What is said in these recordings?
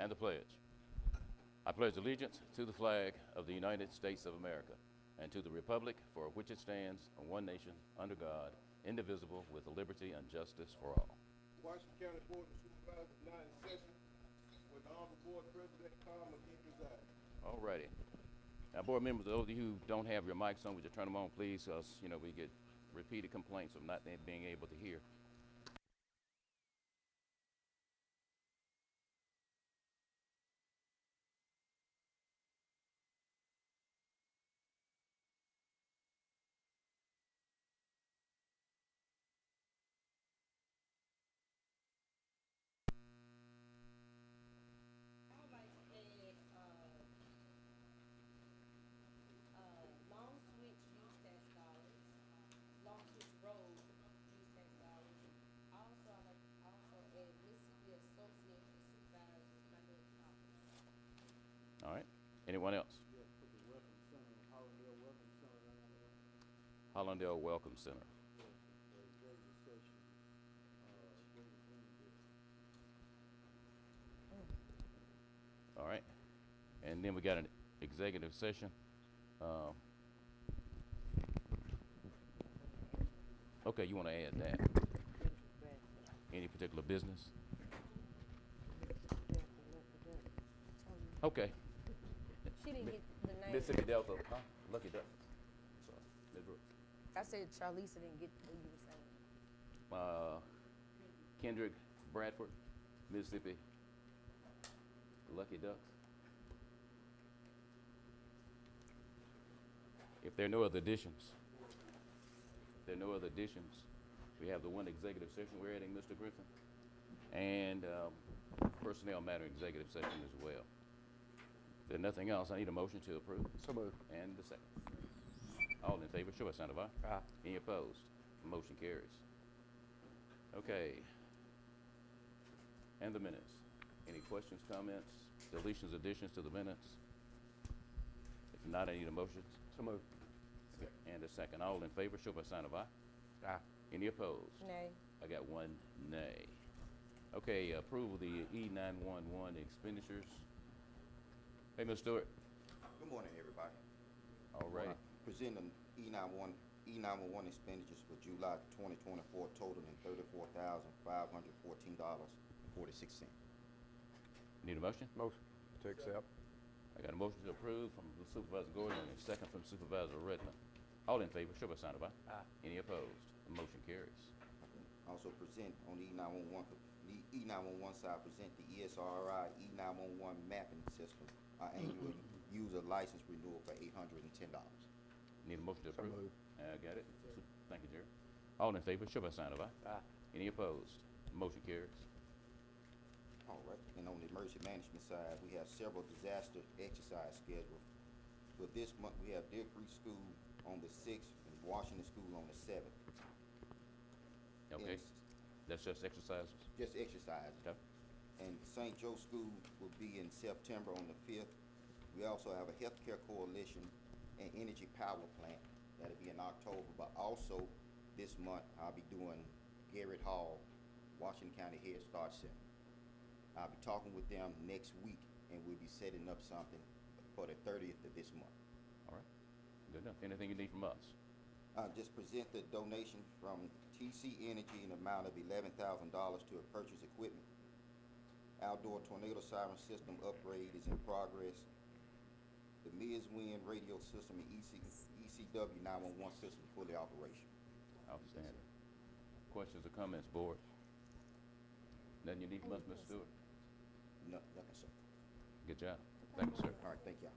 and the pledge. I pledge allegiance to the flag of the United States of America and to the republic for which it stands, one nation, under God, indivisible, with liberty and justice for all. Washington County Board of Supervisors now in session with the Honorable Board President Carl McGee presiding. All righty. Now, board members, those of you who don't have your mics on, would you turn them on, please? Because, we get repeated complaints of not being able to hear. I would like to add, Long Switch use tax dollars, Long Switch Road use tax dollars. Also, I'd like to also add Mississippi Association of Supervisors, my name office. All right. Anyone else? Yes, put the Welcome Center, Hollandale Welcome Center down there. Hollandale Welcome Center. Yes, for executive session. All right. And then we got an executive session. Okay, you want to add that? Any particular business? Okay. She didn't get the name. Mississippi Delta, huh? Lucky Duck. Sorry, Ms. Brooks. I said Charlisa didn't get what you were saying. Kendrick Bradford, Mississippi Lucky Ducks. If there are no other additions, we have the one executive session we're adding, Mr. Griffin, and personnel matter executive session as well. If there's nothing else, I need a motion to approve. So moved. And the second. All in favor, show by sign of aye. Aye. Any opposed? Motion carries. Okay. And the minutes. Any questions, comments, deletions, additions to the minutes? If not, I need a motion. So moved. And a second. All in favor, show by sign of aye. Aye. Any opposed? Nay. I got one nay. Okay, approval of the E911 expenditures. Hey, Ms. Stewart. Good morning, everybody. All right. Presenting E911 expenditures for July 2024 totaling $34,514.46. Need a motion? Motion to accept. I got a motion to approve from Supervisor Gordon and a second from Supervisor Redmond. All in favor, show by sign of aye. Aye. Any opposed? The motion carries. Also present on the E911 side, present the ESRI E911 mapping system, our annual user license renewal for $810. Need a motion to So approve? moved. I got it. Thank you, Jerry. All in favor, show by sign of aye. Aye. Any opposed? Motion carries. All right, and on the emergency management side, we have several disaster exercise scheduled. For this month, we have Deer Creek School on the 6th and Washington School on the 7th. Okay. Yes. That's just exercises? Just exercises. Okay. And St. Joe School will be in September on the 5th. We also have a healthcare coalition and energy power plant that'll be in October, but also this month I'll be doing Garrett Hall, Washington County Head Start Center. I'll be talking with them next week and we'll be setting up something for the 30th of this month. All right. Good enough. Anything you need from us? Just present the donation from TC Energy in the amount of $11,000 to purchase equipment. Outdoor tornado siren system upgrade is in progress. The Wind radio system and ECW 911 system fully operational. Outstanding. Questions or comments, board? Nothing you need from us, Mr. Stewart? No, nothing, sir. Good job. Thank you, sir. All right, thank y'all.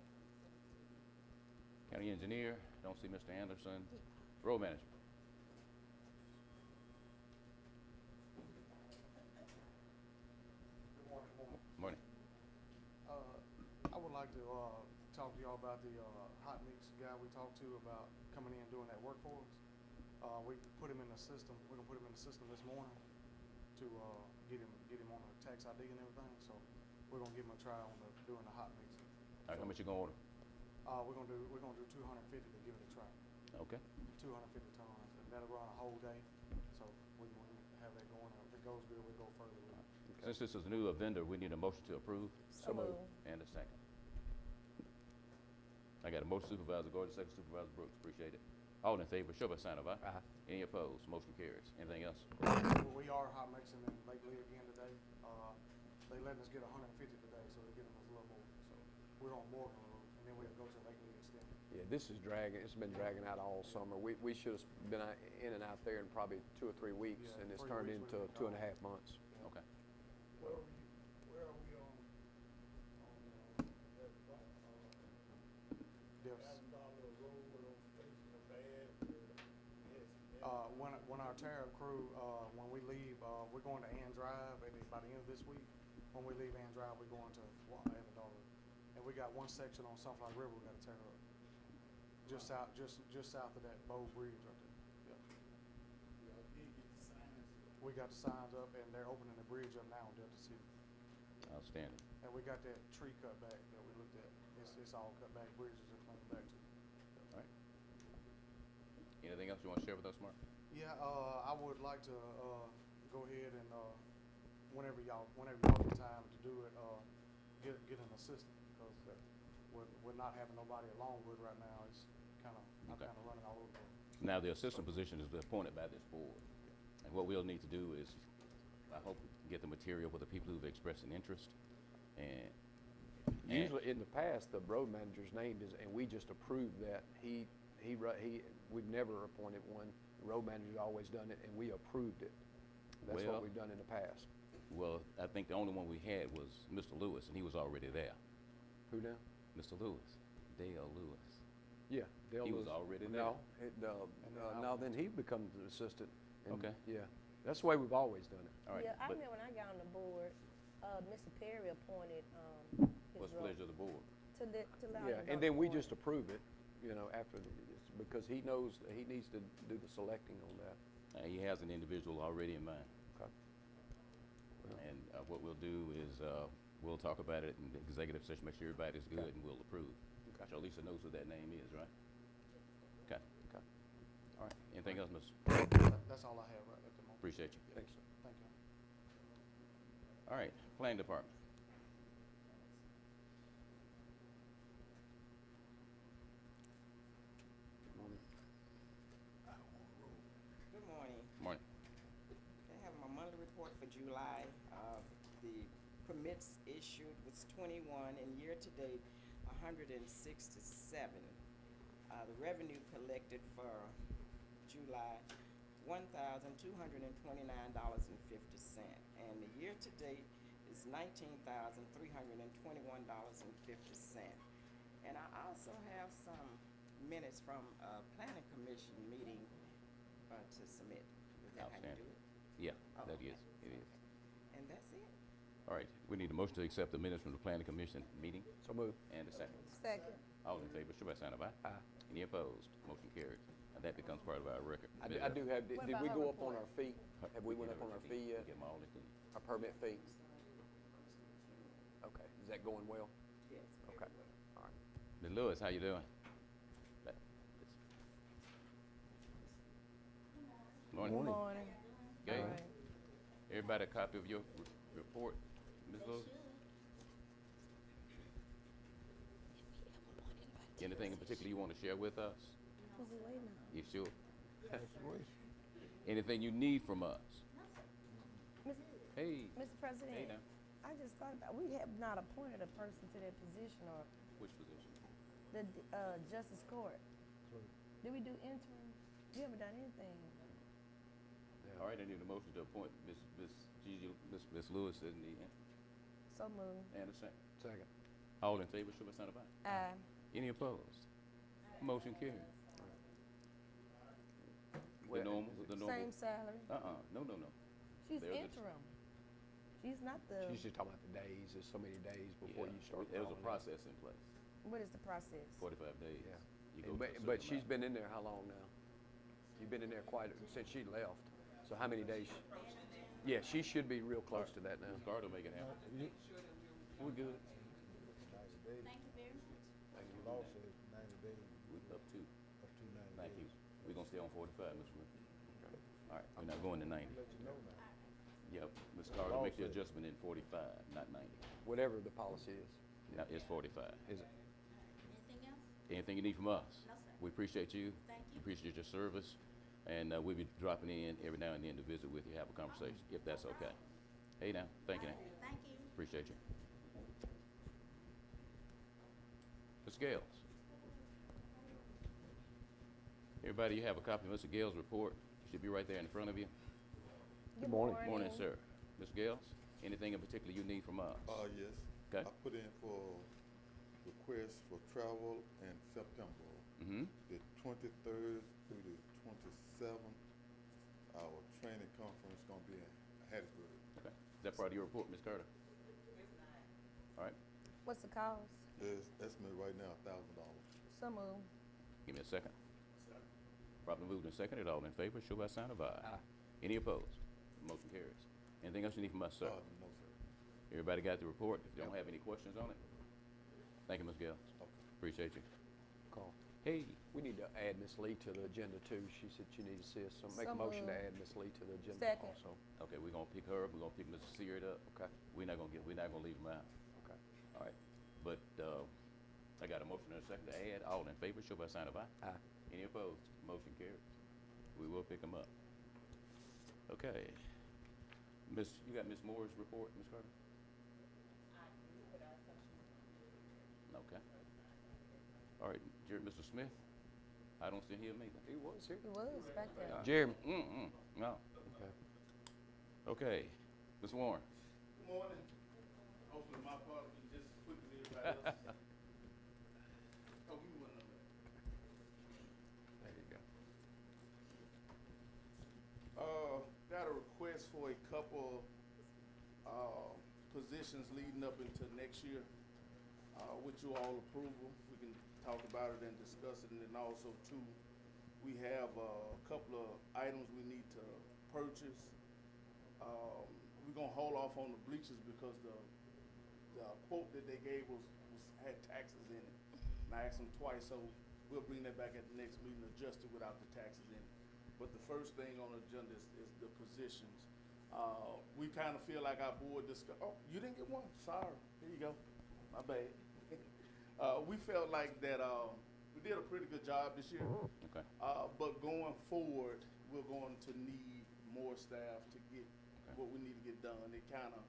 County engineer, don't see Mr. Anderson. Road manager. Morning. I would like to talk to y'all about the hot mix guy we talked to about coming in and doing that work for us. We put him in the system. We're gonna put him in the system this morning to get him on the tax ID and everything. So we're gonna give him a try on doing the hot mix. All right, how much you gonna order? We're gonna do 250 to give it a try. Okay. 250 tons, and that'll run a whole day. So we can have that going. If it goes good, we'll go further with it. Since this is a new vendor, we need a motion to approve. So moved. And a second. I got a motion Supervisor Gordon, second Supervisor Brooks. Appreciate it. All in favor, show by sign of aye. Aye. Any opposed? Motion carries. Anything else? We are hot mixing in Lake Lee again today. They letting us get 150 today, so they're giving us a little more. So we're on Morgan Road, and then we'll go to Lake Lee extended. Yeah, this is dragging, it's been dragging out all summer. We should have been in and out there in probably 2 or 3 weeks, Yeah, and it's 3 turned weeks into would've been 2.5 months. Okay. Where are we on that block, Yes. $1,000 road with those spaces are bad? Yes. When our tariff crew, when we leave, we're going to Ann Drive by the end of this week. When we leave Ann Drive, we're going to Evandale. And we got one section on Sunflower River we gotta tear up. Just south of that Bow Bridge right there. Yep. Y'all did get the signs. We got the signs up and they're opening the bridge up now in Delta City. Outstanding. And we got that tree cut back that we looked at. It's all cut back, bridges are coming back too. All right. Anything else you want to share with us, Mark? Yeah, I would like to, go ahead and, whenever y'all get time to do it, get an assistant, because we're not having nobody at Longwood right now. It's I'm Okay. kinda running all over the place. Now, the assistant position is appointed by this board. And what we'll need to do is, I hope, get the material for the people who've expressed an interest. And Usually, in the past, the road manager's named is, and we just approved that. We've never appointed one. The road manager's always done it, and we approved it. That's Well- what we've done in the past. well, I think the only one we had was Mr. Lewis, and he was already there. Who now? Mr. Lewis, Dale Lewis. Yeah, Dale He was Lewis. already No, no, then he becomes the assistant. and- Okay. Yeah, that's the way we've always done it. All right. Yeah, I but remember when I got on the board, Mr. Perry appointed, what's the his pleasure of the board? to allow Yeah, him to and go then we forward. just approve it, after because he knows that he needs to do the selecting on that. He has an individual already in mind. Okay. Well, And what we'll do is, we'll talk about it in the executive session, make sure everybody's good, Okay. and we'll approve. Okay. So Lisa knows who that name is, right? Okay. Okay. All right. Anything else, Ms.? That's all I have right at the moment. Appreciate you. Thanks, sir. Thank you. All right. Planning Department. Morning. Good morning. Morning. I have my monthly report for July. The permits issued was 21, and year-to-date, 167. The revenue collected for July, $1,229.50. And the year-to-date is $19,321.50. And I also have some minutes from a planning commission meeting to submit. Is that how you do it? Yeah, Oh, that okay. is. It is. And that's it. All right. We need a motion to accept the minutes from the Planning Commission meeting So move. and a second. Second. All in favor, show by sign of aye. Aye. Any opposed? Motion carries. And that becomes part of our record. I do have, What did about we her go up on report? our fee? Have we went up on our fee yet? Get them all included. Our permit fee? Okay, is that going well? Yes. Okay, all right. Ms. Lewis, how you doing? Morning. Good morning. Okay. All right. Everybody a copy of your report, Ms. Lewis? Anything in particular you want to share with us? Who's he waiting on? You sure? Anything you need from us? Hey, Mr. President, hey now. I just thought about, we have not appointed a person to that position or Which position? the, Justice Court. Did we do interim? We haven't done anything. All right, I need a motion to appoint Miss Lewis in the, So moved. and a second. Second. All in favor, show by sign of aye. Aye. Any opposed? Motion carries. The normal, the normal. Same salary. No. She's There's a- interim. She's not the, She's just talking about the days, there's so many days before you start. There's a calling it. process in place, what is the process? 45 days. Yeah. You go And to a But certain she's amount. been in there how long now? You've been in there since she left. So how many days? Yeah, she should be real close to that now. Ms. Carter, make it happen. We're good. 90 days. Thank you. Law says 90 days, We up to, up to 90 thank you. days. We're gonna stay on 45, Mr. Smith. All right, we're not going to 90. Let you know now. Yep, Ms. Carter, make the adjustment in 45, not 90. Whatever the policy is. Now, it's 45. Is it? Anything else? Anything you need from us? No, sir. We appreciate you. Thank you. Appreciate your service. And we'll be dropping in every now and then to visit with you, have a conversation, if that's okay. Hey now, thank you now. Thank you. Appreciate you. Ms. Gales. Everybody, you have a copy of Mr. Gales' report. It should be right there in front of you. Good morning. Morning, sir. Ms. Gales, anything in particular you need from us? Yes. Okay. I put in for requests for travel in September, Mm-hmm. the 23rd through the 27th. Our training conference gonna be in Hattiesburg. Okay. Is that part of your report, Ms. Carter? All right. What's the cost? It's estimated right now $1,000. So moved. Give me a second. Properly moved and seconded. All in favor, show by sign of aye. Aye. Any opposed? Motion carries. Anything else you need from us, sir? No, sir. Everybody got the report? If you don't have any questions on it? Thank you, Ms. Gales. Okay. Appreciate you. Call. Hey, We need to add Ms. Lee to the agenda too. She said she needs assist, so make a So motion to moved. add Ms. Lee to the agenda Second. also. okay, we're gonna pick her up. We're gonna pick Mr. Seard up. Okay, We're not gonna leave them out. okay. All right. But, I got a motion and a second to add. All in favor, show by sign of aye. Aye. Any opposed? Motion carries. We will pick them up. Okay. You got Ms. Moore's report, Ms. Carter? Okay. All right, Mr. Smith? I don't see him either. He was here. It was back there. Jeremy. No. Okay. Okay. Ms. Warren? Good morning. Hopefully my part will be just as quick as everybody else's. Oh, give me one number. There you go. Got a request for a couple, positions leading up into next year, with you all approval. We can talk about it and discuss it, and then also too, we have a couple of items we need to purchase. We're gonna hold off on the bleachers because the quote that they gave had taxes in it. And I asked them twice, so we'll bring that back at the next meeting, adjusted without the taxes in it. But the first thing on the agenda is the positions. We kind of feel like our board oh, you didn't get one, sorry, here you go, my bad. We felt like that, we did a pretty good job this year. Okay. But going forward, we're going to need more staff to get what we need to get done. It kind of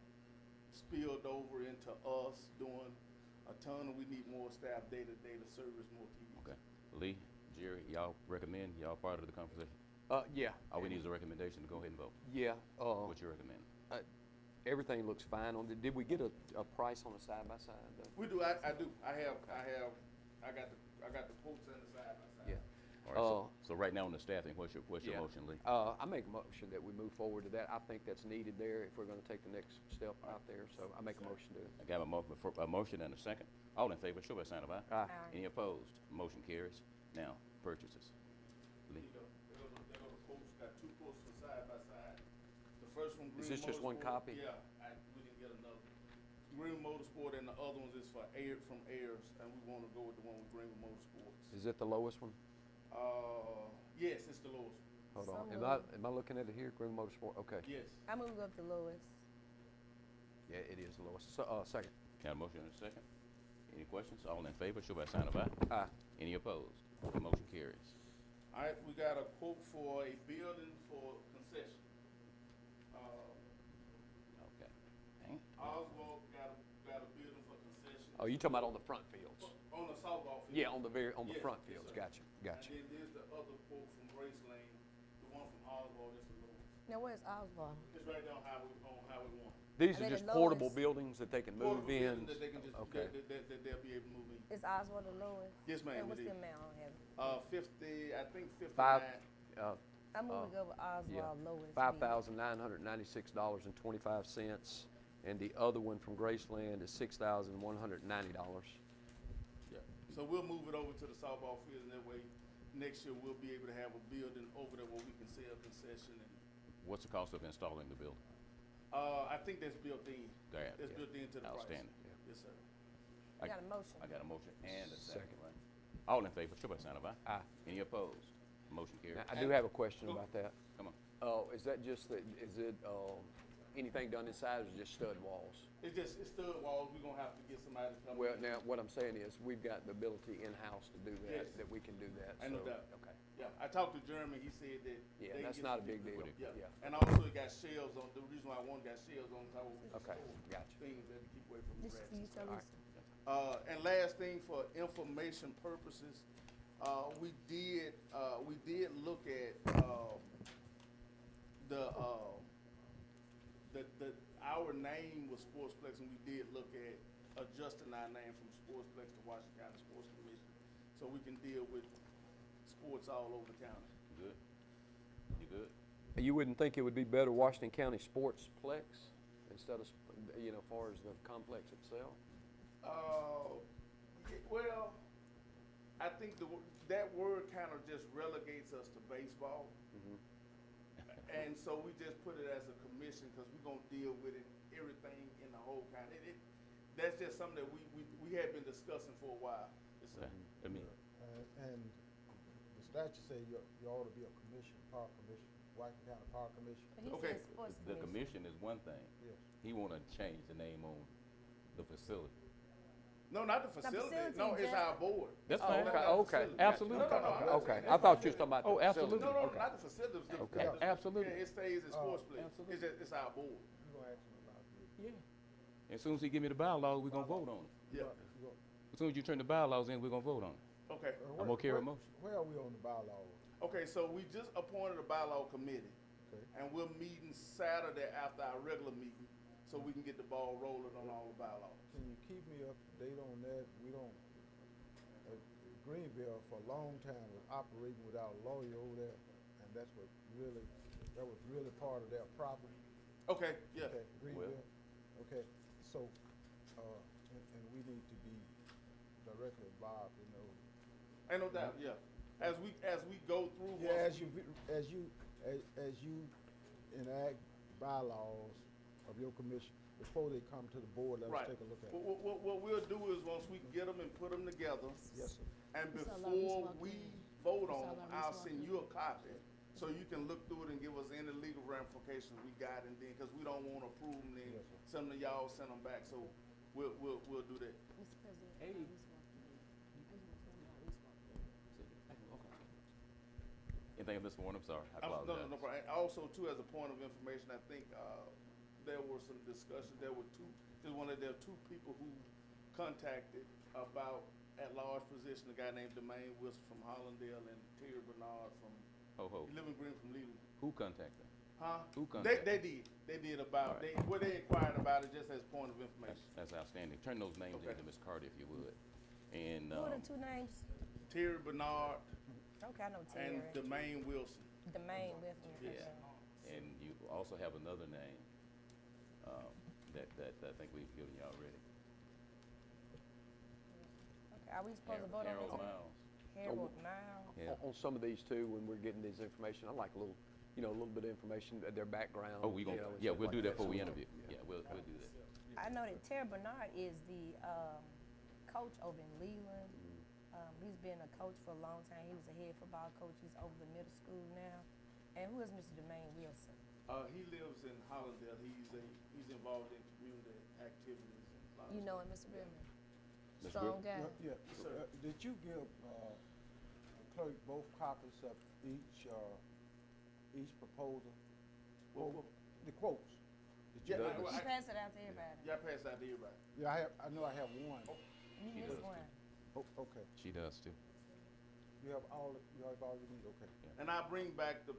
spilled over into us doing a ton, and we need more staff day-to-day to service more people. Okay. Lee, Jerry, y'all recommend? Y'all part of the conversation? Yeah. All we need is a recommendation to go ahead and vote. Yeah, What you recommend? everything looks fine on it. Did we get a price on a side-by-side though? We do, I do. I got the quotes and the side-by-side. Yeah. All right, so right now on the staffing, what's your Yeah. motion, Lee? I make a motion that we move forward to that. I think that's needed there if we're gonna take the next step out there, so I make a motion to. I got a motion and a second. All in favor, show by sign of aye. Aye. Any opposed? Motion carries. Now, purchases. There Lee. you go. There go the quotes. Got two quotes for side-by-side. The first one, Green Is this just one Motorsport. copy? Yeah, we didn't get another. Green Motorsport, and the other ones is for from Ayers, and we wanna go with the one with Green Motorsports. Is it the lowest one? Yes, it's the lowest. Hold So on. moved. Am I looking at it here? Green Motorsport, okay. Yes. I moved up to Lewis. Yeah, it is the lowest. So, second. Got a motion and a second. Any questions? All in favor, show by sign of aye. Aye. Any opposed? Motion carries. All right, we got a quote for a building for concession. Okay. Dang. Oswald got a building for concession. Oh, you talking about on the front fields? On the softball field. Yeah, on the Yes, front yes, fields. sir. Gotcha, gotcha. And then there's the other quote from Grace Lane, the one from Oswald, is the lowest. Now, where's Osborne? It's right there on Highway 1. These Are are they just the portable lowest? buildings that they can Portable move in. building that they can just, Okay. that they'll be able to move in. Is Osborne the lowest? Yes, ma'am, And what's it the is. amount on it? 50, I think 59. Five, I moved to go with yeah, Oswald lowest. $5,996.25, and the other one from Graceland is $6,190. Yeah. So we'll move it over to the softball field, and that way, next year, we'll be able to have a building over there where we can sell concession and, What's the cost of installing the building? I think that's built in. There, That's yeah. built into the price. Outstanding. Yes, sir. You got a motion? I got a motion and a second. Second. Right? All in favor, show by sign of aye. Aye. Any opposed? Motion carries. Now, I do have a question about that. Come on. Is that just that, is it, anything done inside or just stud walls? It's stud walls, we're gonna have to get somebody to come in. Well, now, what I'm saying is, we've got the ability in-house to do that, Yes. that we can do that, Ain't no so, doubt. okay. Yeah, I talked to Jeremy, he said that. Yeah, they that's get not a some big people- deal. Yeah, Yeah. and also it got shelves on, the reason why one got shelves on, so Okay, gotcha. things that to keep away from the This rats for and you, stuff. Teresa. And last thing for information purposes, we did look at, our name was Sportsplex, and we did look at adjusting our name from Sportsplex to Washington County Sports Commission, so we can deal with sports all over the county. You good? You good? You wouldn't think it would be better Washington County Sportsplex instead of, far as the complex itself? Well, I think that word kind of just relegates us to baseball. Mhm. And so we just put it as a commission because we're gonna deal with it, everything in the whole county. That's just something that we had been discussing for a while. It's Okay. I mean, And the statute say you ought to be a commission, power commission, Washington County Power Commission. But he Okay. said sports the commission. commission is one thing. Yes. He wanna change the name on the facility. No, not the facility. facility, No, it's just- our board. That's Oh, fine. Not okay, the okay, facility. Absolutely. No, no, no. Okay, I thought you was talking about the Oh, facility. absolutely. No, no, Okay. not the facility. the- Okay. the- Absolutely. Yeah, it stays as Sportsplex. absolutely. It's our board. You gonna ask them about this? Yeah. As soon as he give me the bylaws, we gonna vote on it. Yeah. You gonna- As soon as you turn the bylaws in, we're gonna vote on it. Okay. I'm gonna carry a motion. Where are we on the bylaws? Okay, so we just appointed a bylaw committee. Okay. And we're meeting Saturday after our regular meeting, so we can get the ball rolling on all the bylaws. Can you keep me up to date on that? We don't, Greenville for a long time was operating without a lawyer over there, and that was really part of their problem. Okay, yeah. Okay, Greenville, okay, so, and we need to be directly involved, Ain't no doubt, yeah. As we go through. Yeah, once as you enact bylaws of your commission, before they come to the board, let us Right. take a look at it. What we'll do is, once we get them and put them together, Yes, sir. and It's all our before responsibility. we vote It's on all them, our I'll send you a copy, responsibility. so you can look through it and give us any legal ramifications we got, and then, because we don't want to approve them, then Yes, sir. some of y'all send them back, so we'll do that. Mr. President, Hey. our responsibility. I just want to know our responsibility. Anything, Mr. Warren? I'm sorry. I No, apologize. no problem. And also, too, as a point of information, I think, there were some discussions, there were two people who contacted about at-large position, a guy named Demaine Wilson from Hollandale and Terry Bernard from, Ho. Living Green from Leland. Who contacted? Huh? Who They contacted? did about, All right. they inquired about it just as point of information. That's outstanding. Turn those names Okay. into Ms. Carter, if you would. And, Who are the two names? Terry Bernard Okay, I know Terry. and Demaine Wilson. The main with me. Yes. Okay. and you also have another name, that I think we've given you already. Okay, are we supposed to vote on Harold this? Miles. Harold Miles. Yeah. On some of these too, when we're getting this information, I like a little bit of information, their background. Oh, we and gonna, stuff we'll like do that before we So, interview. Yeah, we'll do that. I know that Terry Bernard is the coach over in Leland. He's been a coach for a long time. He was a head football coach. He's over the middle school now. And who is Mr. Demaine Wilson? He lives in Hollandale. He's involved in community activities and a lot of You know stuff. him, Mr. Billman? Ms. Strong Griffin? guy. Yeah, sir. did you give, the clerk both copies of each proposal? Well, The quotes? Did you- Yeah, You pass it out to everybody. yeah, I passed out to everybody. Yeah, I know I have one. You She missed does, one. Oh, okay. She does too. You have all you need, okay. And I bring back the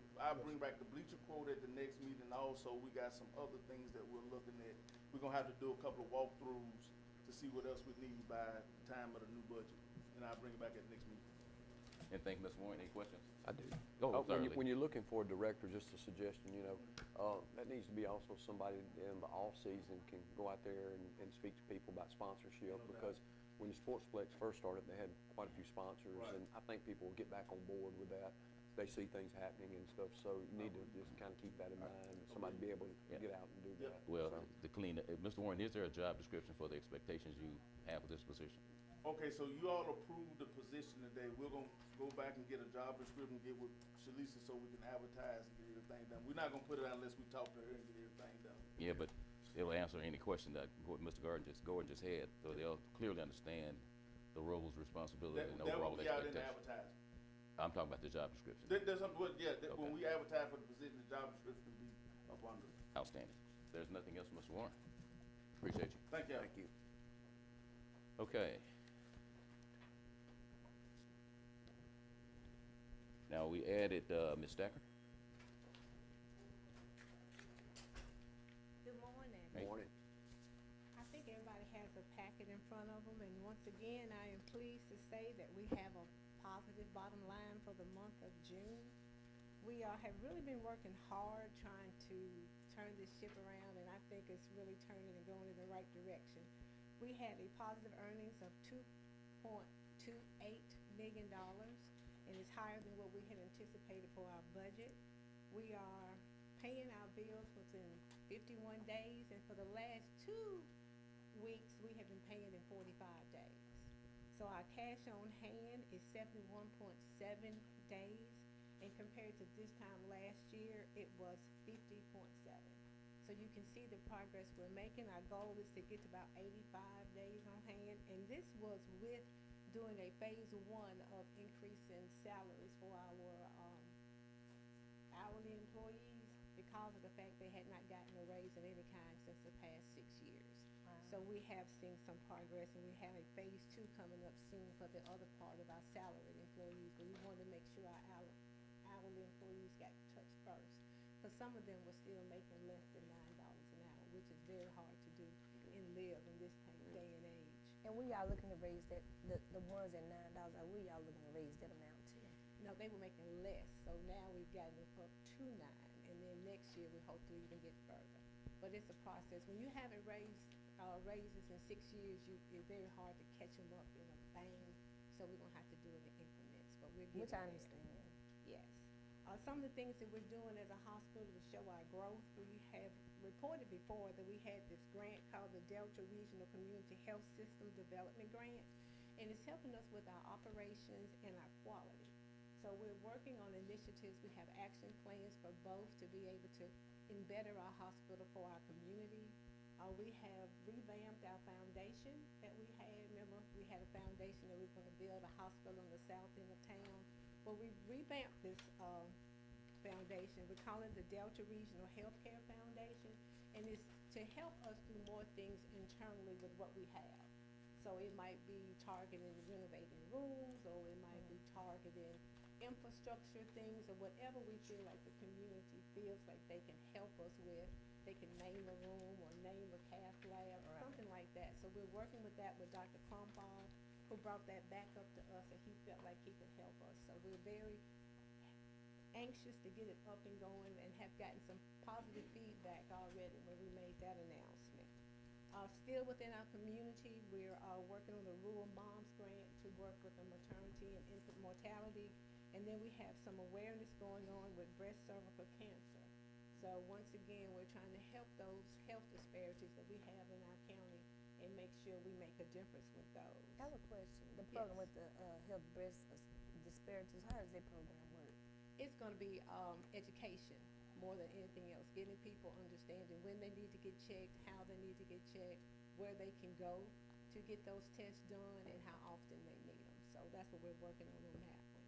bleacher quote at the next meeting. Also, we got some other things that we're looking at. We're gonna have to do a couple of walkthroughs to see what else we need by the time of the new budget. And I'll bring it back at the next meeting. And thank you, Mr. Warren. Any questions? I do. Oh, When certainly. you're looking for a director, just a suggestion, that needs to be also somebody in the off-season can go out there and speak to people about sponsorship, because when the Sportsplex first started, they had quite a few sponsors, Right. and I think people will get back on board with that. They see things happening and stuff, so you need to just kind of keep that in mind, somebody be able to Yeah. get out and do Yeah. that. Well, So- to clean it, Mr. Warren, is there a job description for the expectations you have for this position? Okay, so you all approved the position today. We're gonna go back and get a job description, get with Shalisa so we can advertise and get everything done. We're not gonna put it out unless we talk to her and get everything done. Yeah, but it'll answer any question that what Mr. Gordon just had, so they'll clearly understand the roles, responsibilities, and That overall will be out in the expectations. advertisement. I'm talking about the job description. There's something, when Okay. we advertise for the position, the job description will be up under. Outstanding. If there's nothing else, Mr. Warren. Appreciate you. Thank you. Thank you. Okay. Now, we added, Ms. Stacker. Good morning. Hey. Morning. I think everybody has a packet in front of them, and once again, I am pleased to say that we have a positive bottom line for the month of June. We have really been working hard trying to turn this ship around, and I think it's really turning and going in the right direction. We had a positive earnings of $2.28 million, and it's higher than what we had anticipated for our budget. We are paying our bills within 51 days, and for the last 2 weeks, we have been paying in 45 days. So our cash on hand is 71.7 days, and compared to this time last year, it was 50.7. So you can see the progress we're making. Our goal is to get to about 85 days on hand, and this was with doing a phase 1 of increasing salaries for our hourly employees because of the fact they had not gotten a raise of any kind since the past 6 years. So we have seen some progress, and we have a phase 2 coming up soon for the other part of our salaried employees, but we wanted to make sure our hourly employees got touched first, because some of them were still making less than $9 an hour, which is very hard to do and live in this day and age. And we are looking to raise that, the ones at $9, we are looking to raise that amount too. No, they were making less, so now we've gotten it up to 9, and then next year we hope to even get further. But it's a process. When you haven't raised raises in 6 years, it's very hard to catch them up in a bang, so we're gonna have to do it in increments, but we're getting Which I there. understand. Yes. Some of the things that we're doing as a hospital to show our growth, we have reported before that we had this grant called the Delta Regional Community Health System Development Grant, and it's helping us with our operations and our quality. So we're working on initiatives. We have action plans for both to be able to better our hospital for our community. We have revamped our foundation that we had. Remember, we had a foundation that we were gonna build a hospital in the south end of town. Well, we revamped this foundation. We call it the Delta Regional Healthcare Foundation, and it's to help us do more things internally with what we have. So it might be targeting renovating rooms, or it might be targeting infrastructure things, or whatever we feel like the community feels like they can help us with. They can name a room or name a cath lab, something like that. So we're working with that with Dr. Crumpall, who brought that back up to us, and he felt like he could help us. So we're very anxious to get it up and going, and have gotten some positive feedback already when we made that announcement. Still within our community, we're working on the Rural Moms Grant to work with the maternity and infant mortality. And then we have some awareness going on with breast cervical cancer. So once again, we're trying to help those health disparities that we have in our county and make sure we make a difference with those. I have a question. The program Yes. with the health breast disparities, how does that program work? It's gonna be education more than anything else, getting people understanding when they need to get checked, how they need to get checked, where they can go to get those tests done, and how often they need them. So that's what we're working on that one.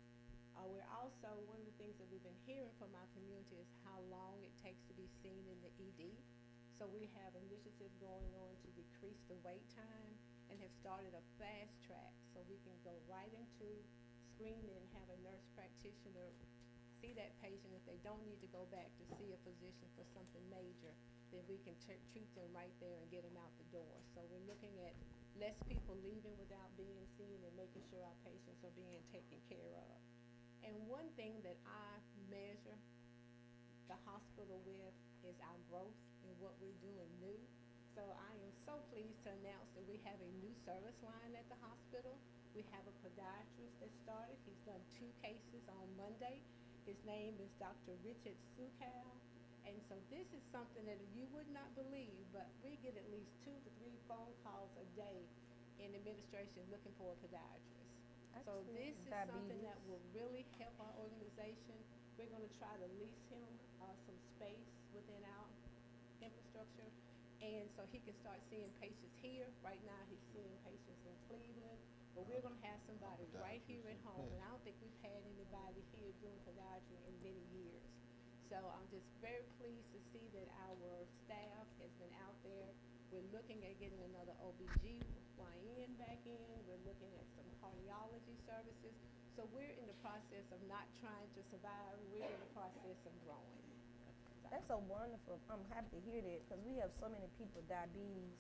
We're also, one of the things that we've been hearing from our community is how long it takes to be seen in the ED. So we have initiatives going on to decrease the wait time, and have started a fast track, so we can go right into screening and have a nurse practitioner see that patient. If they don't need to go back to see a physician for something major, then we can treat them right there and get them out the door. So we're looking at less people leaving without being seen, and making sure our patients are being taken care of. And one thing that I measure the hospital with is our growth and what we're doing new. So I am so pleased to announce that we have a new service line at the hospital. We have a podiatrist that started. He's done 2 cases on Monday. His name is Dr. Richard Sukow. And so this is something that you would not believe, but we get at least 2 to 3 phone calls a day in administration looking for a podiatrist. So this is something that will really help our organization. We're gonna try to lease him some space within our infrastructure infrastructure, and so he can start seeing patients here. Right now, he's seeing patients in Cleveland, but we're gonna have somebody right here at home, and I don't think we've had anybody here doing podiatry in many years. So I'm just very pleased to see that our staff has been out there. We're looking at getting another OBGYN back in. We're looking at some cardiology services. So we're in the process of not trying to survive. We're in the process of growing. That's so wonderful. I'm happy to hear that because we have so many people with diabetes.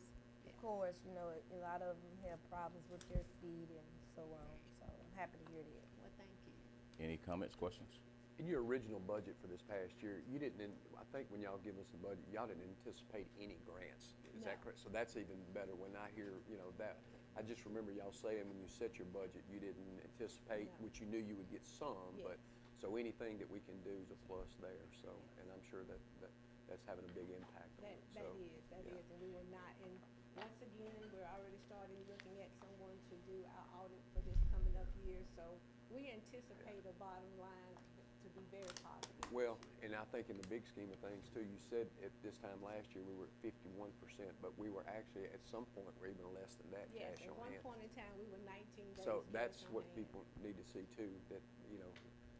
Yes. Of course, you know, a lot of them have problems with their feet and so on. So I'm happy to hear that. Well, thank you. Any comments, questions? In your original budget for this past year, you didn't, I think when y'all give us the budget, y'all didn't anticipate any grants. Is that No. correct? So that's even better when I hear, you know, that. I just remember y'all saying when you set your budget, you didn't anticipate, No. which you knew you would get some, but, Yes. so anything that we can do is a plus there, so, and I'm sure that's having a big impact on it, so. That yeah. is, and we were not, and once again, we're already starting looking at someone to do our audit for this coming up year, so we anticipate a bottom line to be very positive. Well, and I think in the big scheme of things too, you said at this time last year, we were at 51%, but we were actually, at some point, we're even less than that Yes, cash at on one hand. point in time, we were 19 days. So cash that's on what hand. people need to see too, that, you know,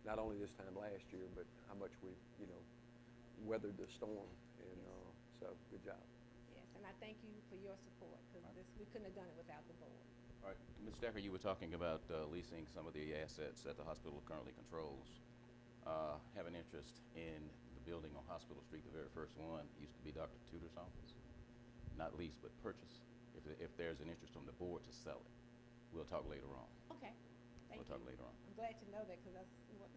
not only this time last year, but how much we, you know, weathered the storm, and, so, good job. Yes, and I thank you for your support, because we couldn't have done it without the board. All right, Ms. Decker, you were talking about leasing some of the assets that the hospital currently controls. Have an interest in the building on Hospital Street, the very first one, used to be Dr. Tudor's office. Not lease, but purchase. If there's an interest on the board to sell it, we'll talk later on. Okay, thank We'll you. talk later on. I'm glad to know that, because that's what.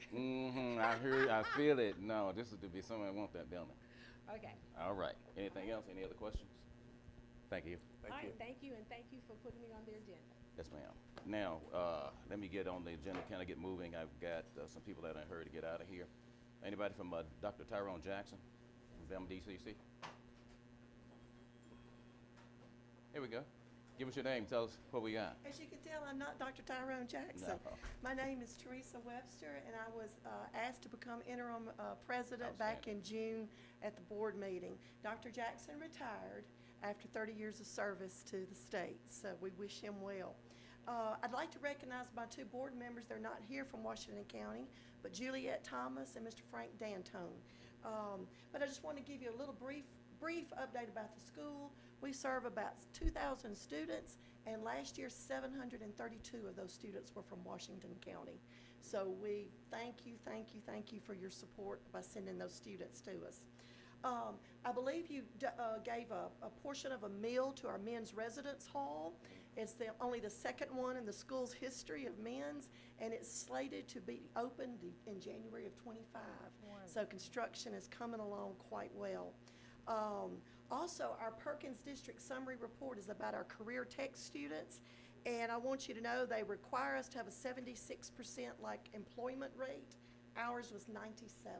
I feel it. No, this is to be someone that want that building. Okay. All right. Anything else? Any other questions? Thank you. All right, thank you, and thank you for putting me on the agenda. Yes, ma'am. Now, let me get on the agenda, kind of get moving. I've got some people that I heard to get out of here. Anybody from Dr. Tyrone Jackson from MDCC? Here we go. Give us your name. Tell us what we got. As you can tell, I'm not Dr. Tyrone Jackson. No. My name is Teresa Webster, and I was asked to become interim president back in June at the board meeting. Dr. Jackson retired after 30 years of service to the state, so we wish him well. I'd like to recognize my two board members. They're not here from Washington County, but Juliet Thomas and Mr. Frank D'Antone. But I just want to give you a little brief update about the school. We serve about 2,000 students, and last year 732 of those students were from Washington County. So we thank you for your support by sending those students to us. I believe you gave a portion of a meal to our men's residence hall. It's only the second one in the school's history of men's, and it's slated to be opened in January of '25. So construction is coming along quite well. Also, our Perkins District Summary Report is about our career tech students, and I want you to know they require us to have a 76% like employment rate. Ours was 97.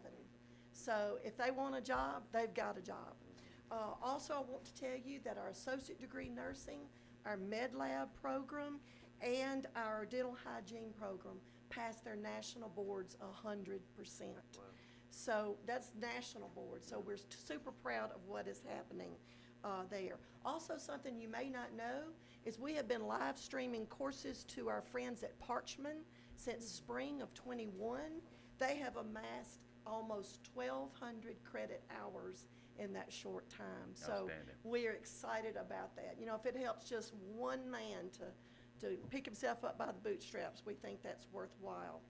So if they want a job, they've got a job. Also, I want to tell you that our associate degree nursing, our med lab program, and our dental hygiene program passed their national boards 100%. So that's national board. So we're super proud of what is happening there. Also, something you may not know is we have been live streaming courses to our friends at Parchman since spring of '21. They have amassed almost 1,200 credit hours in that short time. So we're excited about that. You know, if it helps just one man to pick himself up by the bootstraps, we think that's worthwhile.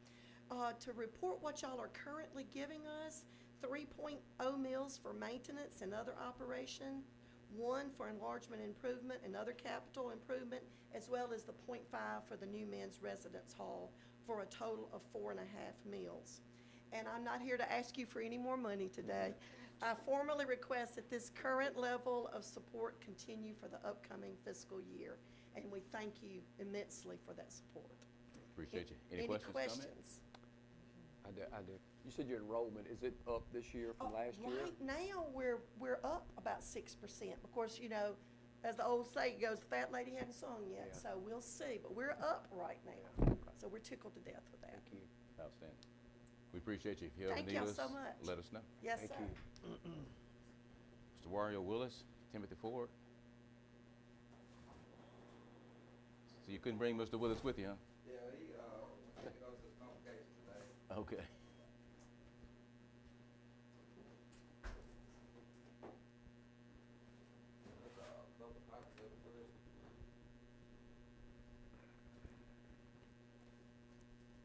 To report what y'all are currently giving us, 3.0 mills for maintenance and other operation, 1 for enlargement improvement and other capital improvement, as well as the 0.5 for the new men's residence hall, for a total of 4.5 mills. And I'm not here to ask you for any more money today. I formally request that this current level of support continue for the upcoming fiscal year, and we thank you immensely for that support. Appreciate you. Any questions? Questions? I do. You said your enrollment, is it up this year from last year? Right now, we're up about 6%. Of course, you know, as the old saying goes, the fat lady hadn't sung yet, Yeah. so we'll see. But we're up right now, so we're tickled to death with that. Thank you. Outstanding. We appreciate you. If you ever Thank need y'all us, so much. let us know. Yes, Thank sir. you. Mr. Wario Willis, Timothy Ford. So you couldn't bring Mr. Willis with you, huh? Yeah, I think it goes to the convocation today. Okay. Local copies of the first.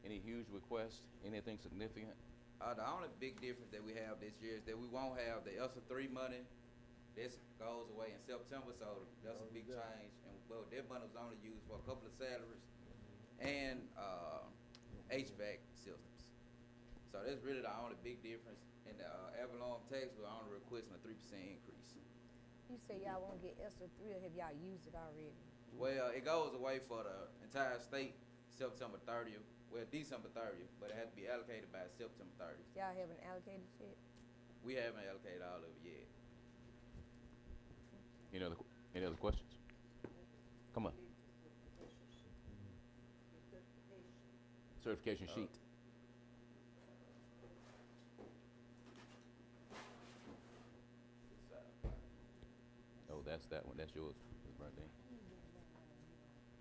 Any huge requests? Anything significant? The only big difference that we have this year is that we won't have the ESSER 3 money. This goes away in September, so that's a big change. And well, that money was only used for a couple of salaries and HVAC systems. So that's really the only big difference. In the Avalon tax, we're only requesting a 3% increase. You say y'all won't get ESSER 3, or have y'all used it already? Well, it goes away for the entire state September 30th. Well, December 30th, but it has to be allocated by September 30th. Y'all haven't allocated yet? We haven't allocated all of it yet. Any other questions? Come on. Certification sheet. Oh, that's that one. That's yours, Ms. Bernadine.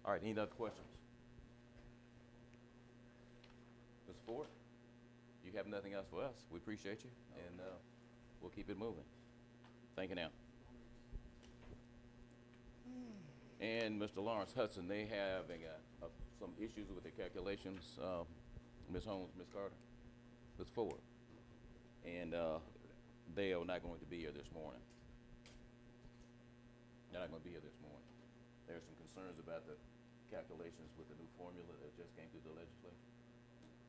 All right, any other questions? Ms. Ford, you have nothing else for us. We appreciate you, and we'll keep it moving. Thank you now. And Mr. Lawrence Hudson, they have some issues with the calculations. Ms. Holmes, Ms. Carter, Ms. Ford, and they are not going to be here this morning. They're not going to be here this morning. There are some concerns about the calculations with the new formula that just came through the legislature.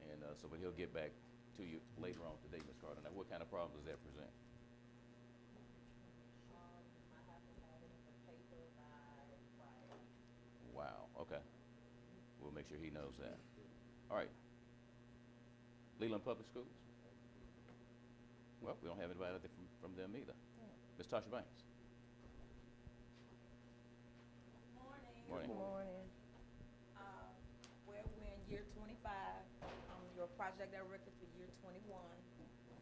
And but he'll get back to you later on today, Ms. Carter. Now, what kind of problems does that present? I have to have it in the paper by Friday. Wow, okay. We'll make sure he knows that. All right. Leland Public Schools? Well, we don't have anybody from them either. Ms. Tasha Banks? Morning. Morning. Good morning. Well, we're in year 25. I'm your project director for year 21.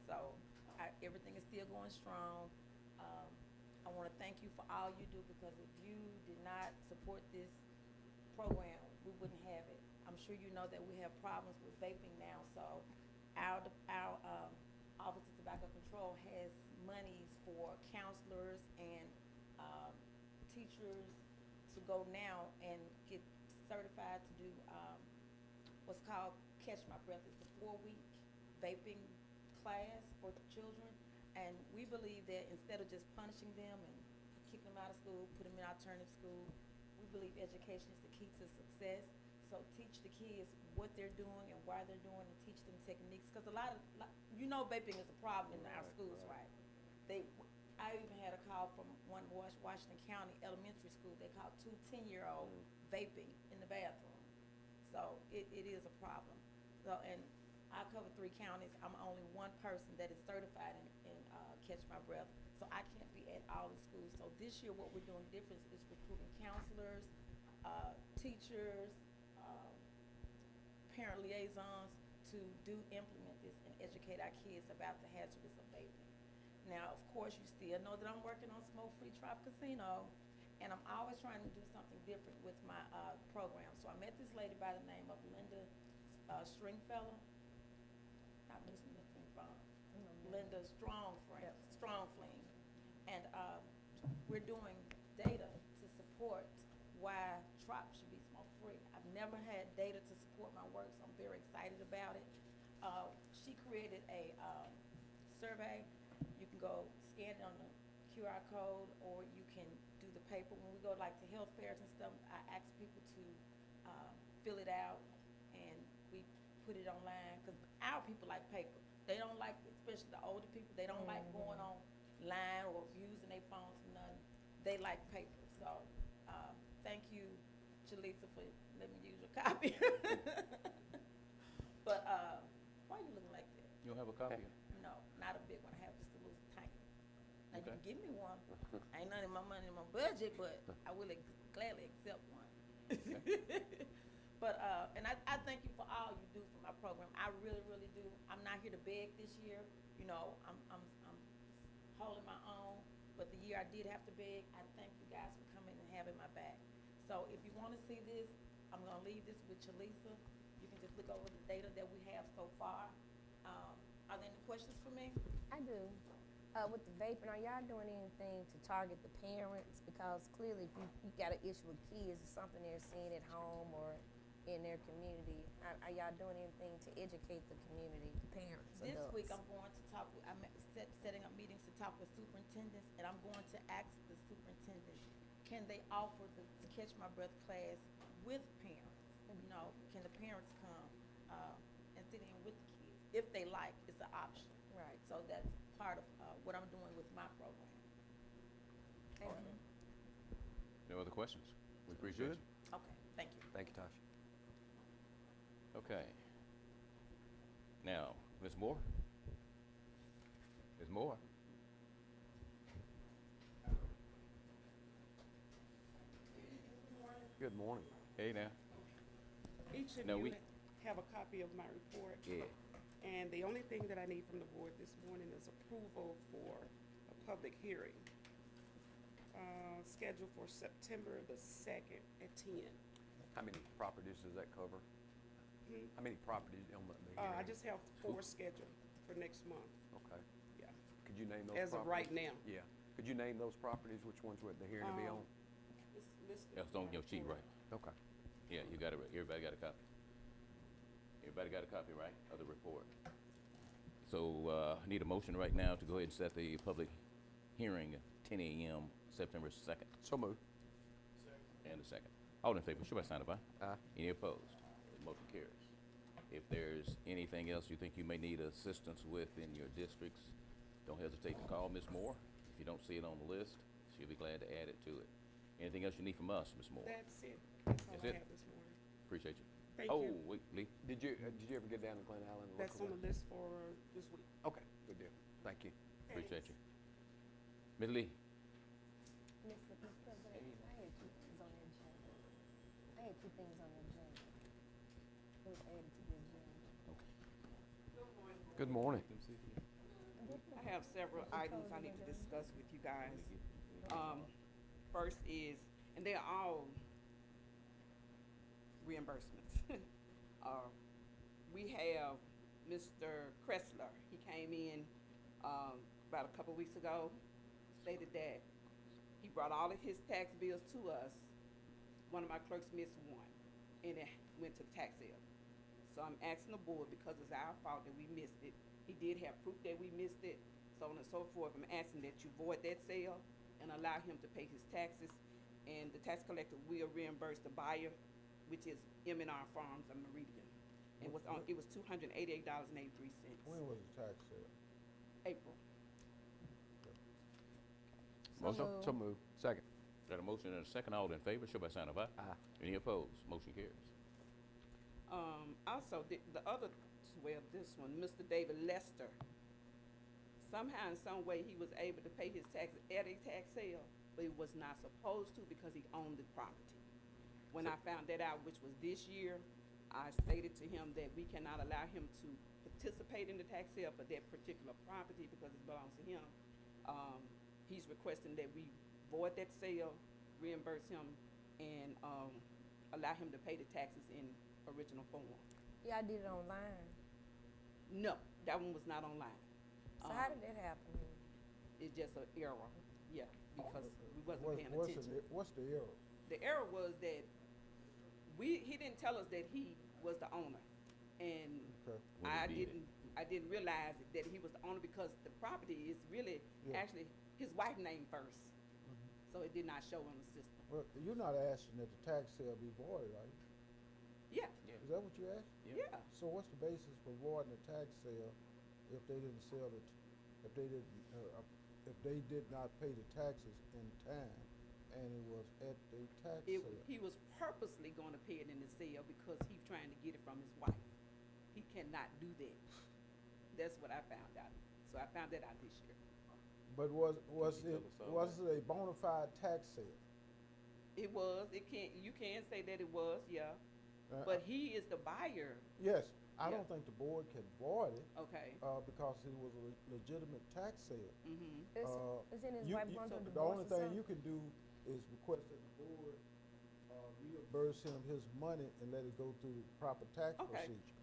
So everything is still going strong. I want to thank you for all you do, because if you did not support this program, we wouldn't have it. I'm sure you know that we have problems with vaping now. So our Office of Tobacco Control has monies for counselors and teachers to go now and get certified to do what's called Catch My Breath. It's a 4-week vaping class for children, and we believe that instead of just punishing them and kicking them out of school, put them in alternative school, we believe education is the key to success. So teach the kids what they're doing and why they're doing, and teach them techniques, because vaping is a problem in our schools, right? I even had a call from one Washington County elementary school. They caught 2 10-year-olds vaping in the bathroom. So it is a problem. So, and I cover 3 counties. I'm only one person that is certified in Catch My Breath. So I can't be at all the schools. So this year what we're doing different is recruiting counselors, teachers, parent liaisons to implement this and educate our kids about the hazards of vaping. Now, of course, you still know that I'm working on Smoke-Free Trop Casino, and I'm always trying to do something different with my program. So I met this lady by the name of Linda Stringfellow. Not Linda Stringfellow. Linda Strongfling. And we're doing data to support why Trop should be smoke-free. I've never had data to support my work, so I'm very excited about it. She created a survey. You can go scan it on the QR code, or you can do the paper. When we go like to health fairs and stuff, I ask people to fill it out, and we put it online, because our people like paper. They don't like, especially the older people, they don't like going online or using their phones and nothing. They like paper. So thank you, Jaleesa, for letting me use your copy. But why are you looking like that? You don't have a copy? No, not a big one. I have just a little tiny. Now you Okay. can give me one. Ain't none of my money in my budget, but I will gladly accept one. But and I thank you for all you do for my program. I really, really do. I'm not here to beg this year. You know, I'm holding my own. but the year I did have to beg, I thank you guys for coming and having my back. So if you wanna see this, I'm gonna leave this with Chalisa. You can just look over the data that we have so far. Are there any questions for me? I do. With the vaping, are y'all doing anything to target the parents? Because clearly, if you got an issue with kids, it's something they're seeing at home or in their community. Are y'all doing anything to educate the community, the parents, This adults? week, I'm going to talk with, setting up meetings to talk with superintendents, and I'm going to ask the superintendents, can they offer the Catch My Breath class with parents? You know, can the parents come, and sit in with the kids? If they like, it's an option. Right. So that's part of, what I'm doing with my program. Thank you. No other questions? We appreciate Good. you. Okay, thank you. Thank you, Tasha. Okay. Now, Ms. Moore? Ms. Moore? Good morning. Hey now. Each of No, you we- have a copy of my report. Yeah. And the only thing that I need from the board this morning is approval for a public hearing, scheduled for September the 2nd at 10. How many properties does that cover? Hmm? How many properties on the I hearing? just have 4 scheduled for next month, Okay. yeah. Could you name those As of right properties? now. Yeah. Could you name those properties, which ones were the hearing to be Um, on? It's listed That's in on my your sheet, report. right? Okay. Yeah, you got it, everybody got a copy. Everybody got a copy, right, of the report? So, I need a motion right now to go ahead and set the public hearing at 10 a.m., September 2nd. So moved. And a second. All in favor, show by sign of aye. Aye. Any opposed? The motion carries. If there's anything else you think you may need assistance with in your districts, don't hesitate to call Ms. Moore. If you don't see it on the list, she'll be glad to add it to it. Anything else you need from us, Ms. Moore? That's it. That's all That's I it? have this morning. Appreciate you. Thank Oh, you. wait, Lee. Did you ever get down to Glen Allen? and look That's on the around? list for this week. Okay, good deal. Thank you. Appreciate you. Ms. Lee. Mr. President, I had two things on the agenda. It was added to the agenda. Good morning. I have several items I need to discuss with you guys. First is, and they're all reimbursements. We have Mr. Kressler. He came in, about a couple weeks ago, stated that he brought all of his tax bills to us. One of my clerks missed one, and it went to the tax sale. So I'm asking the board, because it's our fault that we missed it. He did have proof that we missed it, so on and so forth. I'm asking that you void that sale and allow him to pay his taxes. And the tax collector will reimburse the buyer, which is M&R Farms of Meridian. And it was $288.83. When was the tax sale? April. Motion? So moved. Second. Got a motion and a second. All in favor, show by sign of aye. Aye. Any opposed? Motion carries. Also, the other, well, this one, Mr. David Lester, somehow in some way he was able to pay his taxes at a tax sale, but he was not supposed to because he owned the property. When I found that out, which was this year, I stated to him that we cannot allow him to participate in the tax sale for that particular property because it belongs to him. He's requesting that we void that sale, reimburse him, and allow him to pay the taxes in original form. Y'all did it online. No, that one was not online. So how did that happen? It's just an error, yeah, because we wasn't paying attention. What's the error? The error was that he didn't tell us that he was the owner. And Okay. When he did it. I didn't realize that he was the owner because the property is really Yeah. actually his wife's name first. So it did not show on the system. Well, you're not asking that the tax sale be voided, are you? Yeah, Is that what you asked? yeah. So what's the basis for voiding the tax sale if they didn't sell it, if they did not pay the taxes in time and it was at the tax sale? He was purposely going to pay it in the sale because he's trying to get it from his wife. He cannot do that. That's what I found out. So I found that out this year. But was Can you it, tell us all was it a bona fide tax sale? It was. You can say that it was, yeah. Uh, But he is the buyer. Yes, I Yeah. don't think the board can void it, Okay. because it was a legitimate tax sale. Mm-hmm. It's in his You- wife you- going through a The divorce only or thing something? you can do is request that the board, reimburse him his money and let it go through the proper tax Okay. procedure.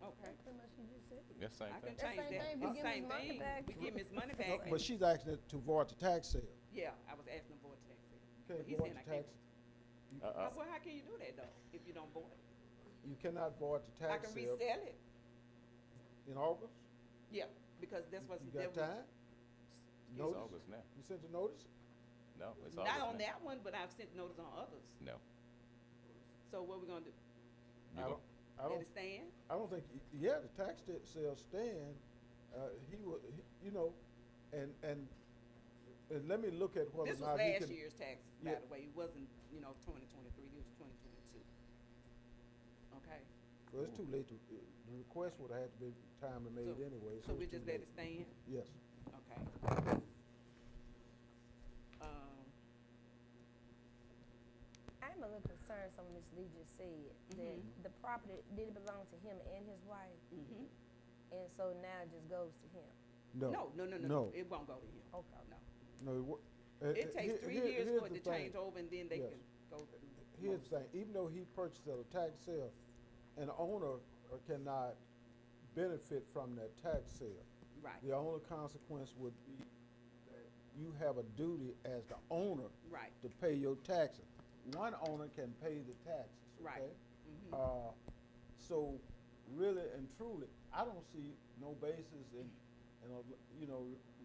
Okay. Pretty much you just said. That's the same I can thing. That's change same that. thing, It's we give him same his money thing. back. We give him his money No, back. but and- she's asking it to void the tax sale. Yeah, I was asking the board tax sale. Okay, But he's void saying the I can't. tax. Well, how can you do that though, if you don't void it? You cannot void the I tax can sale resell it. in August. Yeah, because that's what's. You got time? It's Notice? August now. You sent the notice? No, it's Not August on now. that one, but I've sent notice on others. No. So what we gonna do? I You don't, I Let don't, it stand? I don't think, yeah, the tax sale stand, he will, you know, and let me look at whether or This was not he last can. year's taxes, by Yeah. the way. It wasn't, 2023, it was 2022. Okay, Well, it's too late to, the request would have had to be timely made So- anyway, so so we it's too just let late. it stand? Yes. Okay. I'm a little concerned, something Ms. Lee just said, that the property, did it belong to him and his wife? Mm-hmm. And so now it just goes to him? No. No, it won't go to him. Okay. No. No, It takes 3 years for it to change over and then they Yes. can go through. Here's most. the thing, even though he purchased at a tax sale, an owner cannot benefit from that tax sale. Right, The only consequence would be that you have a duty as the owner right, to pay your taxes. One owner can pay the taxes, right. okay? Mm-hmm. So really and truly, I don't see no basis in,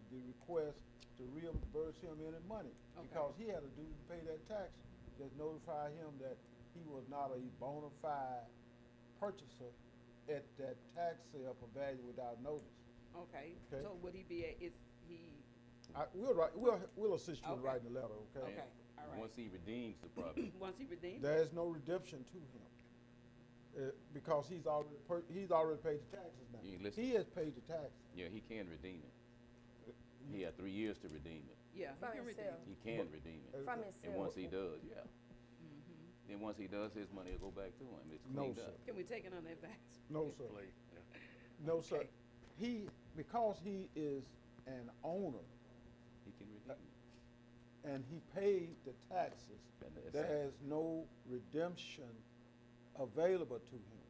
the request to reimburse him any money. Okay. Because he had a duty to pay that tax. Just notify him that he was not a bona fide purchaser at that tax sale for value without notice. Okay, Okay. so would he be, is he, We'll assist you in Okay. writing the letter, okay? okay, all right. Once he redeems the property, Once he redeems? There is no redemption to him. Because he's already paid the taxes now. You ain't listen. He has paid the taxes. yeah, he can redeem it. He had 3 years to redeem it. Yeah, From he can redeem. himself. He can redeem it. From Uh, his And sale. once he does, yeah. Mm-hmm. Then once he does, his money will go back to him. It's No, cleaned sir. up. Can we take it on advance? No, sir. No, sir. Okay. Because he is an owner He can redeem it. and he paid the taxes, And that's there it. is no redemption available to him,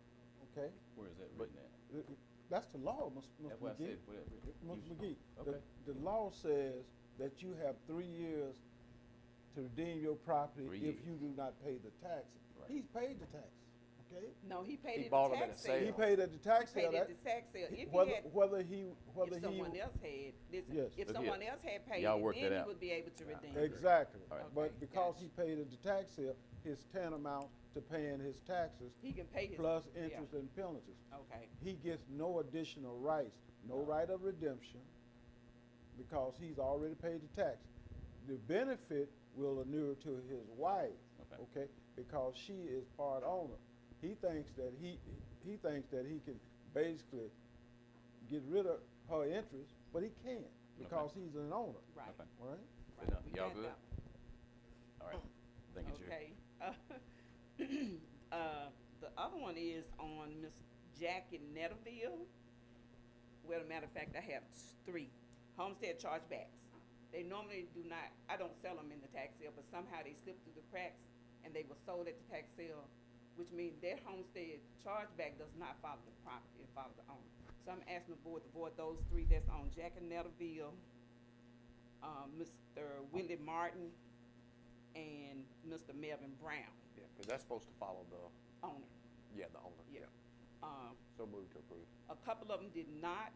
okay? Where is that written at? That's the law, Mr. That's why I McGee. said, whatever. Mr. McGee, Okay. the law says that you have 3 years to redeem your property 3 if years. you do not pay the taxes. Right. He's paid the taxes, okay? No, he paid He it at bought the them at tax a sale. sale. He paid at the tax He sale. paid at that- the tax sale. If he whether, had, whether he, whether if he. someone else had, listen, Yes. if Look someone here. else had paid Y'all it, work then that he out. would be able to Yeah. redeem it. Exactly. All right. But Okay, because gotcha. he paid at the tax sale, his tantamount to paying his taxes He can pay his. plus yeah. interest and penalties. Okay, He gets no additional rights, no right of redemption, because he's already paid the tax. The benefit will inure to his wife, Okay. okay, because she is part owner. He thinks that he can basically get rid of her interest, but he can't because he's an owner, right, Okay. all right? right. Enough. We Y'all got good? that. All right. Thank you, Chair. Okay. The other one is on Miss Jackie Netterville. Well, as a matter of fact, I have 3 homestead chargebacks. They normally do not, I don't sell them in the tax sale, but somehow they slipped through the cracks and they were sold at the tax sale, which means their homestead chargeback does not follow the property, it follows the owner. So I'm asking the board to void those 3 that's on Jackie Netterville, Mr. Willie Martin, and Mr. Melvin Brown, Yeah, because that's supposed to follow the owner. owner. Yeah. So moved to approve. A couple of them did not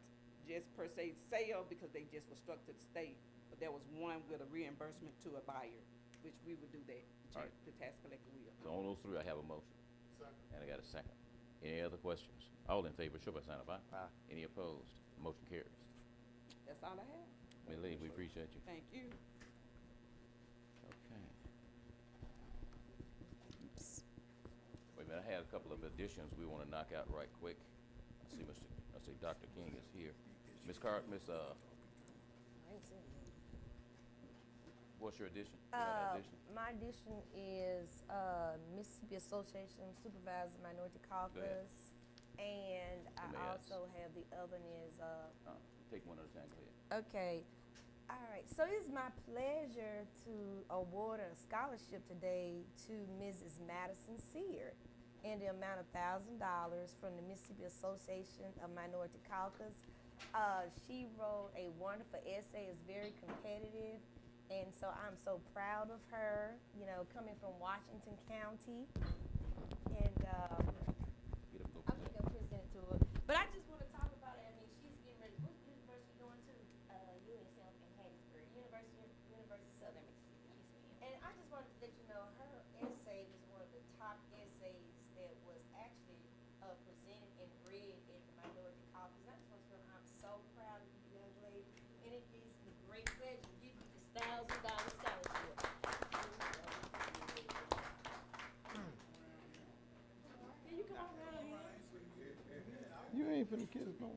just per se sell because they just were struck to the state, but there was one with a reimbursement to a buyer, which we would do that, All right. the tax collector will. So on those 3, I have a motion. And I got a second. Any other questions? All in favor, show by sign of aye. Aye. Any opposed? Motion carries. That's all I have. Ms. Lee, we appreciate you. Thank you. Okay. Wait a minute, I had a couple of additions we want to knock out right quick. I see Dr. King is here. Ms. I ain't seen it. What's your addition? You got an addition? My addition is Mississippi Association Supervisor Minority Caucus. And I Let me ask. also have the other one is, Take one at a time, go ahead. okay. All right, so it's my pleasure to award a scholarship today to Mrs. Madison Sear in the amount of $1,000 from the Mississippi Association of Minority Caucus. She wrote a wonderful essay, it's very competitive, and so I'm so proud of her, you know, coming from Washington County. And Get up and go I'm present. gonna present to her. But I just wanna talk about it, I mean, she's getting ready, what university you going to? USM in Hattiesburg. University of Southern Mississippi. And I just wanted to let you know, her essay was one of the top essays that was actually presented and read at the Minority Caucus. And I just want to say I'm so proud of you, young lady, and it gives me great pleasure to give you this $1,000 scholarship. Can you come on around here? You ain't finna kiss no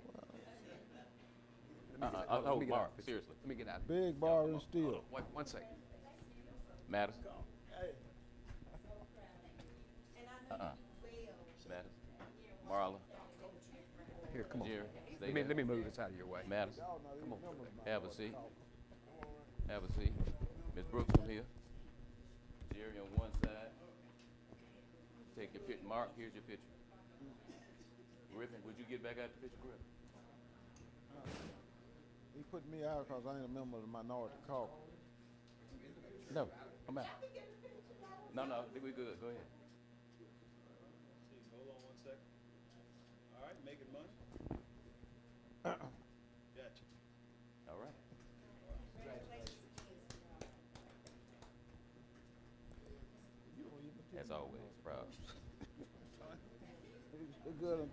Oh, Mark, seriously. Let me get out. big bar and steel. Wait, 1 second. Madison? And I know you will. Madison? Marla? Here, come on. Jerry? Stay Let me, there. let me move this out of your way. Madison? Come on. Have a seat. Have a seat. Ms. Brooks from here. Jerry on one side. Take your picture. Mark, here's your picture. Griffin, would you get back out the picture, Griffin? He put me out because I ain't a member of the Minority Caucus. No, I'm out. No, we good. Go ahead. Hold on 1 second. All right, making money? Gotcha. All right. As always, proud. The girl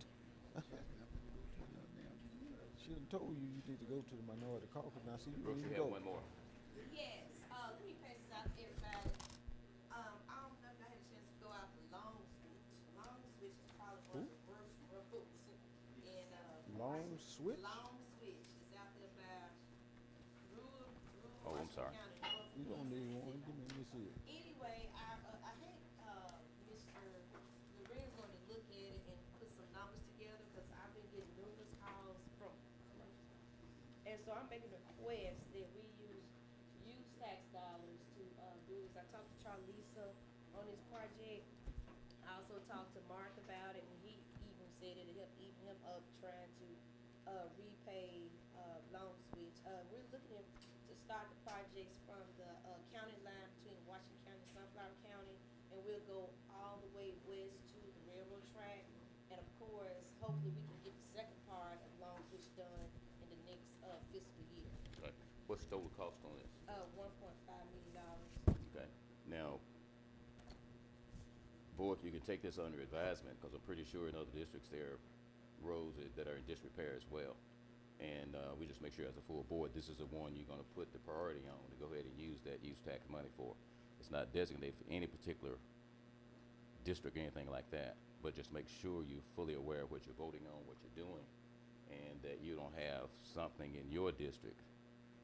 she done told you you need to go to the Minority Caucus. Now see, you Brooks, need you to have go. one more. Yes, let me pass this out to everybody. I don't know if I had a chance to go out to Long Switch. Long Switch is probably one of the worst roads in, Long Switch? Long Switch is out there by rural Oh, I'm Washington sorry. County, North You don't need Louisiana. one. Give me this here. Anyway, I had, Mr. Lorenzo to look at it and put some numbers together, cause I've been getting numerous calls from. And so I'm making a request that we use tax dollars to, do this. I talked to Charlisa on this project. I also talked to Mark about it, and he even said it'd help even him up trying to, repay, Long Switch. We're looking to start the projects from the, county line between Washington County and Sunflower County, and we'll go all the way west to the railroad track. And of course, hopefully we can get the second part of Long Switch done in the next, fiscal year. Right. What's the total cost on this? $1.5 million. Okay. Now, board, you can take this under advisement because I'm pretty sure in other districts there are roads that are in disrepair as well. And we just make sure as a full board, this is the one you're going to put the priority on to go ahead and use that use tax money for. It's not designated for any particular district or anything like that, but just make sure you're fully aware of what you're voting on, what you're doing, and that you don't have something in your district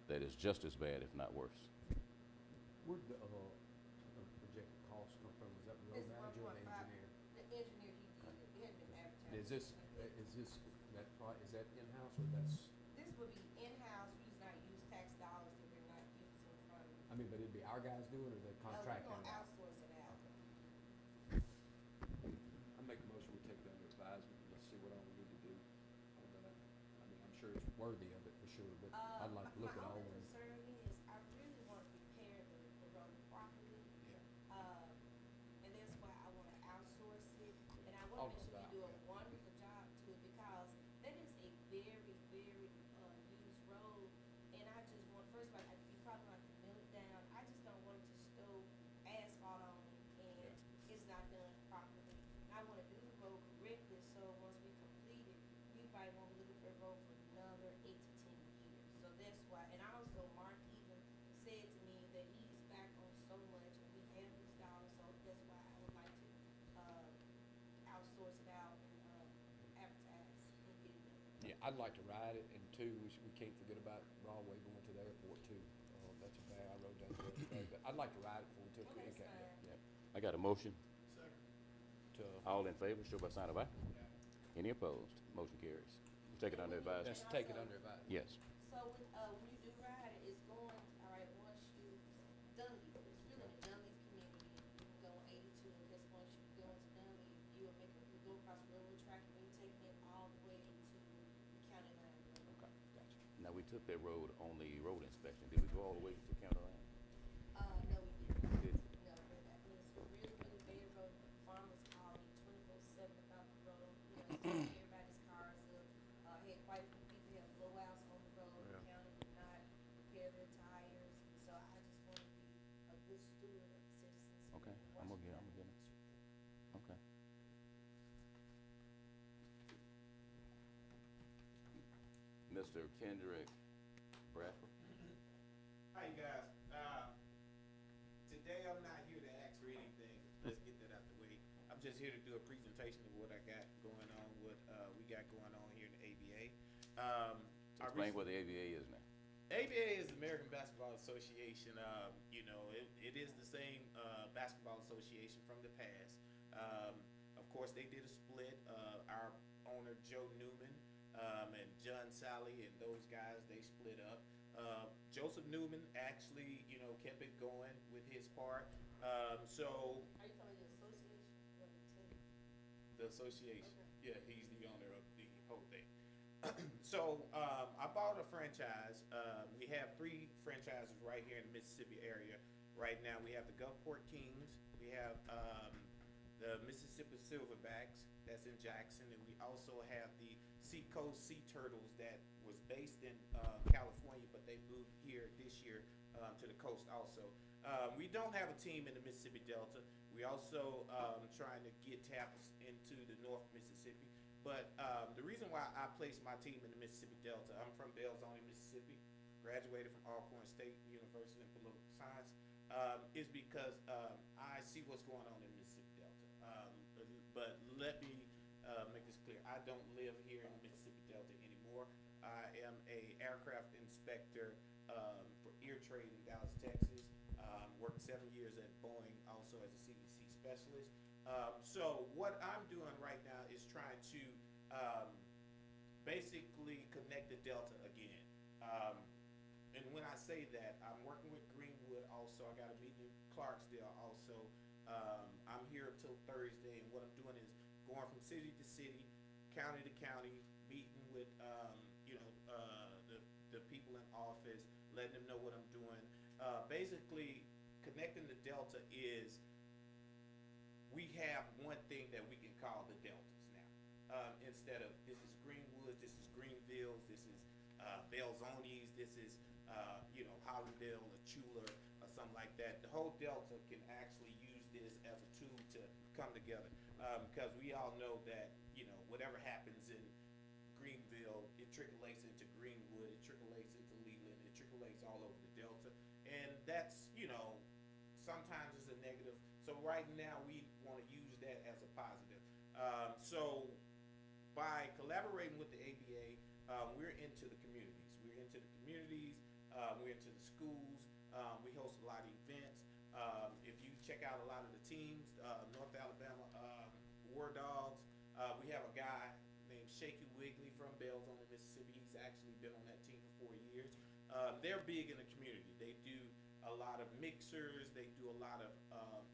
that is just as bad, if not worse. Where'd the projected cost come from? Is that the road It's manager or the 1.5. engineer? The engineer, he did it. It hadn't been advertised. Is this, is that in-house or that's, This would be in-house using our use tax dollars that we're not using from. I mean, but it'd be our guys doing it or the contract? We're gonna outsource it out. I make a motion, we take it under advisement, let's see what all we need to do on that. I mean, I'm sure it's worthy of it for sure, but I'd like to look at all of My them. only concern is I really want to repair the road properly. And that's why I want to outsource it. And I want to make sure you do a wonderful job to it because that is a very, very, used road. And I just want, first of all, you probably want to mill it down. I just don't want it to stow asphalt on it and it's not done properly. I want to do the road correctly, so once we complete it, we probably won't be looking for a road for another 8 to 10 years. So that's why, and also Mark even said to me that he's back on so much and we have these dollars, so that's why I would like to, outsource it out and, advertise and get it done. Yeah, I'd like to ride it, and two, we can't forget about Broadway going to the airport too. That's a bad, I rode down there today, but I'd like to ride it before we took the Well, that's impact. fine. I got a motion. To, All in favor, show by sign of aye. Any opposed? Motion carries. Take it under advisement. Let's take it under advisement. Yes. So with, when you do ride it, it's going, all right, once you, Dunleavy, it's really the Dunleavy community, you can go on 82, and just once you go into Dunleavy, you go across railroad track, and you're taking it all the way to the county line. Okay, gotcha. Now, we took that road on the road inspection. Did we go all the way to county line? No, we didn't. We didn't. No, I mean, it's a really, really bad road. Farmers call me 24/7 about the road, everybody's cars up. Had quite a few people have blowouts on the road, the county did not repair their tires. So I just want to be a good steward of the citizens. Okay, I'm gonna get it. Okay. Mr. Kendrick Bradford. Hi, you guys. Today I'm not here to ask for anything. Let's get that out the way. I'm just here to do a presentation of what I got going on, what we got going on here in the ABA. Explain what the ABA is now. ABA is the American Basketball Association. It is the same basketball association from the past. Of course, they did a split. Our owner, Joe Newman, and John Sally and those guys, they split up. Joseph Newman actually, kept it going with his part. So Are you talking the association or the team? the association, yeah, he's the owner of the whole thing. So I bought a franchise. We have 3 franchises right here in the Mississippi area. Right now, we have the Gulfport Kings. We have the Mississippi Silverbacks. That's in Jackson, and we also have the Seacoast Sea Turtles that was based in California, but they moved here this year to the coast also. We don't have a team in the Mississippi Delta. We also trying to get taps into the North Mississippi. But the reason why I placed my team in the Mississippi Delta, I'm from Belzoni, Mississippi, graduated from Alcorn State University in political science, is because I see what's going on in the Mississippi Delta. But let me make this clear. I don't live here in the Mississippi Delta anymore. I am a aircraft inspector for Air Trade in Dallas, Texas. Worked 7 years at Boeing, also as a CDC specialist. So what I'm doing right now is trying to basically connect the Delta again. And when I say that, I'm working with Greenwood also. I got a meeting in Clarksdale also. I'm here until Thursday, and what I'm doing is going from city to city, county to county, meeting with the people in office, letting them know what I'm doing. Basically, connecting the Delta is we have one thing that we can call the Deltas now. Instead of this is Greenwood, this is Greenville, this is Belzoni's, this is Hollandale or Chula or something like that. The whole Delta can actually use this as a tool to come together because we all know that whatever happens in Greenville, it trickles into Greenwood, it trickles into Leland, it trickles all over the Delta, and that's sometimes it's a negative. So right now we want to use that as a positive. So by collaborating with the ABA, we're into the communities. We're into the communities. We're into the schools. We host a lot of events. If you check out a lot of the teams, North Alabama War Dogs, we have a guy named Shaky Wiggly from Belzoni, Mississippi. He's actually been on that team for 4 years. They're big in the community. They do a lot of mixers. They do a lot of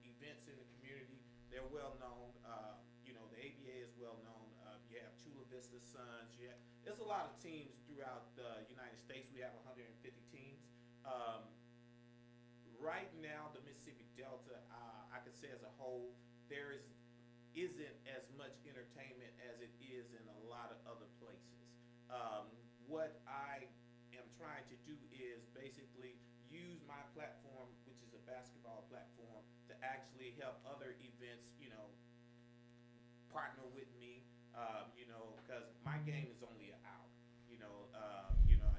events in the community. They're well known. The ABA is well known. You have Chula Vista Suns. There's a lot of teams throughout the United States. We have 150 teams. Right now, the Mississippi Delta, I could say as a whole, there isn't as much entertainment as it is in a lot of other places. What I am trying to do is basically use my platform, which is a basketball platform, to actually help other events, partner with me, because my game is only an hour.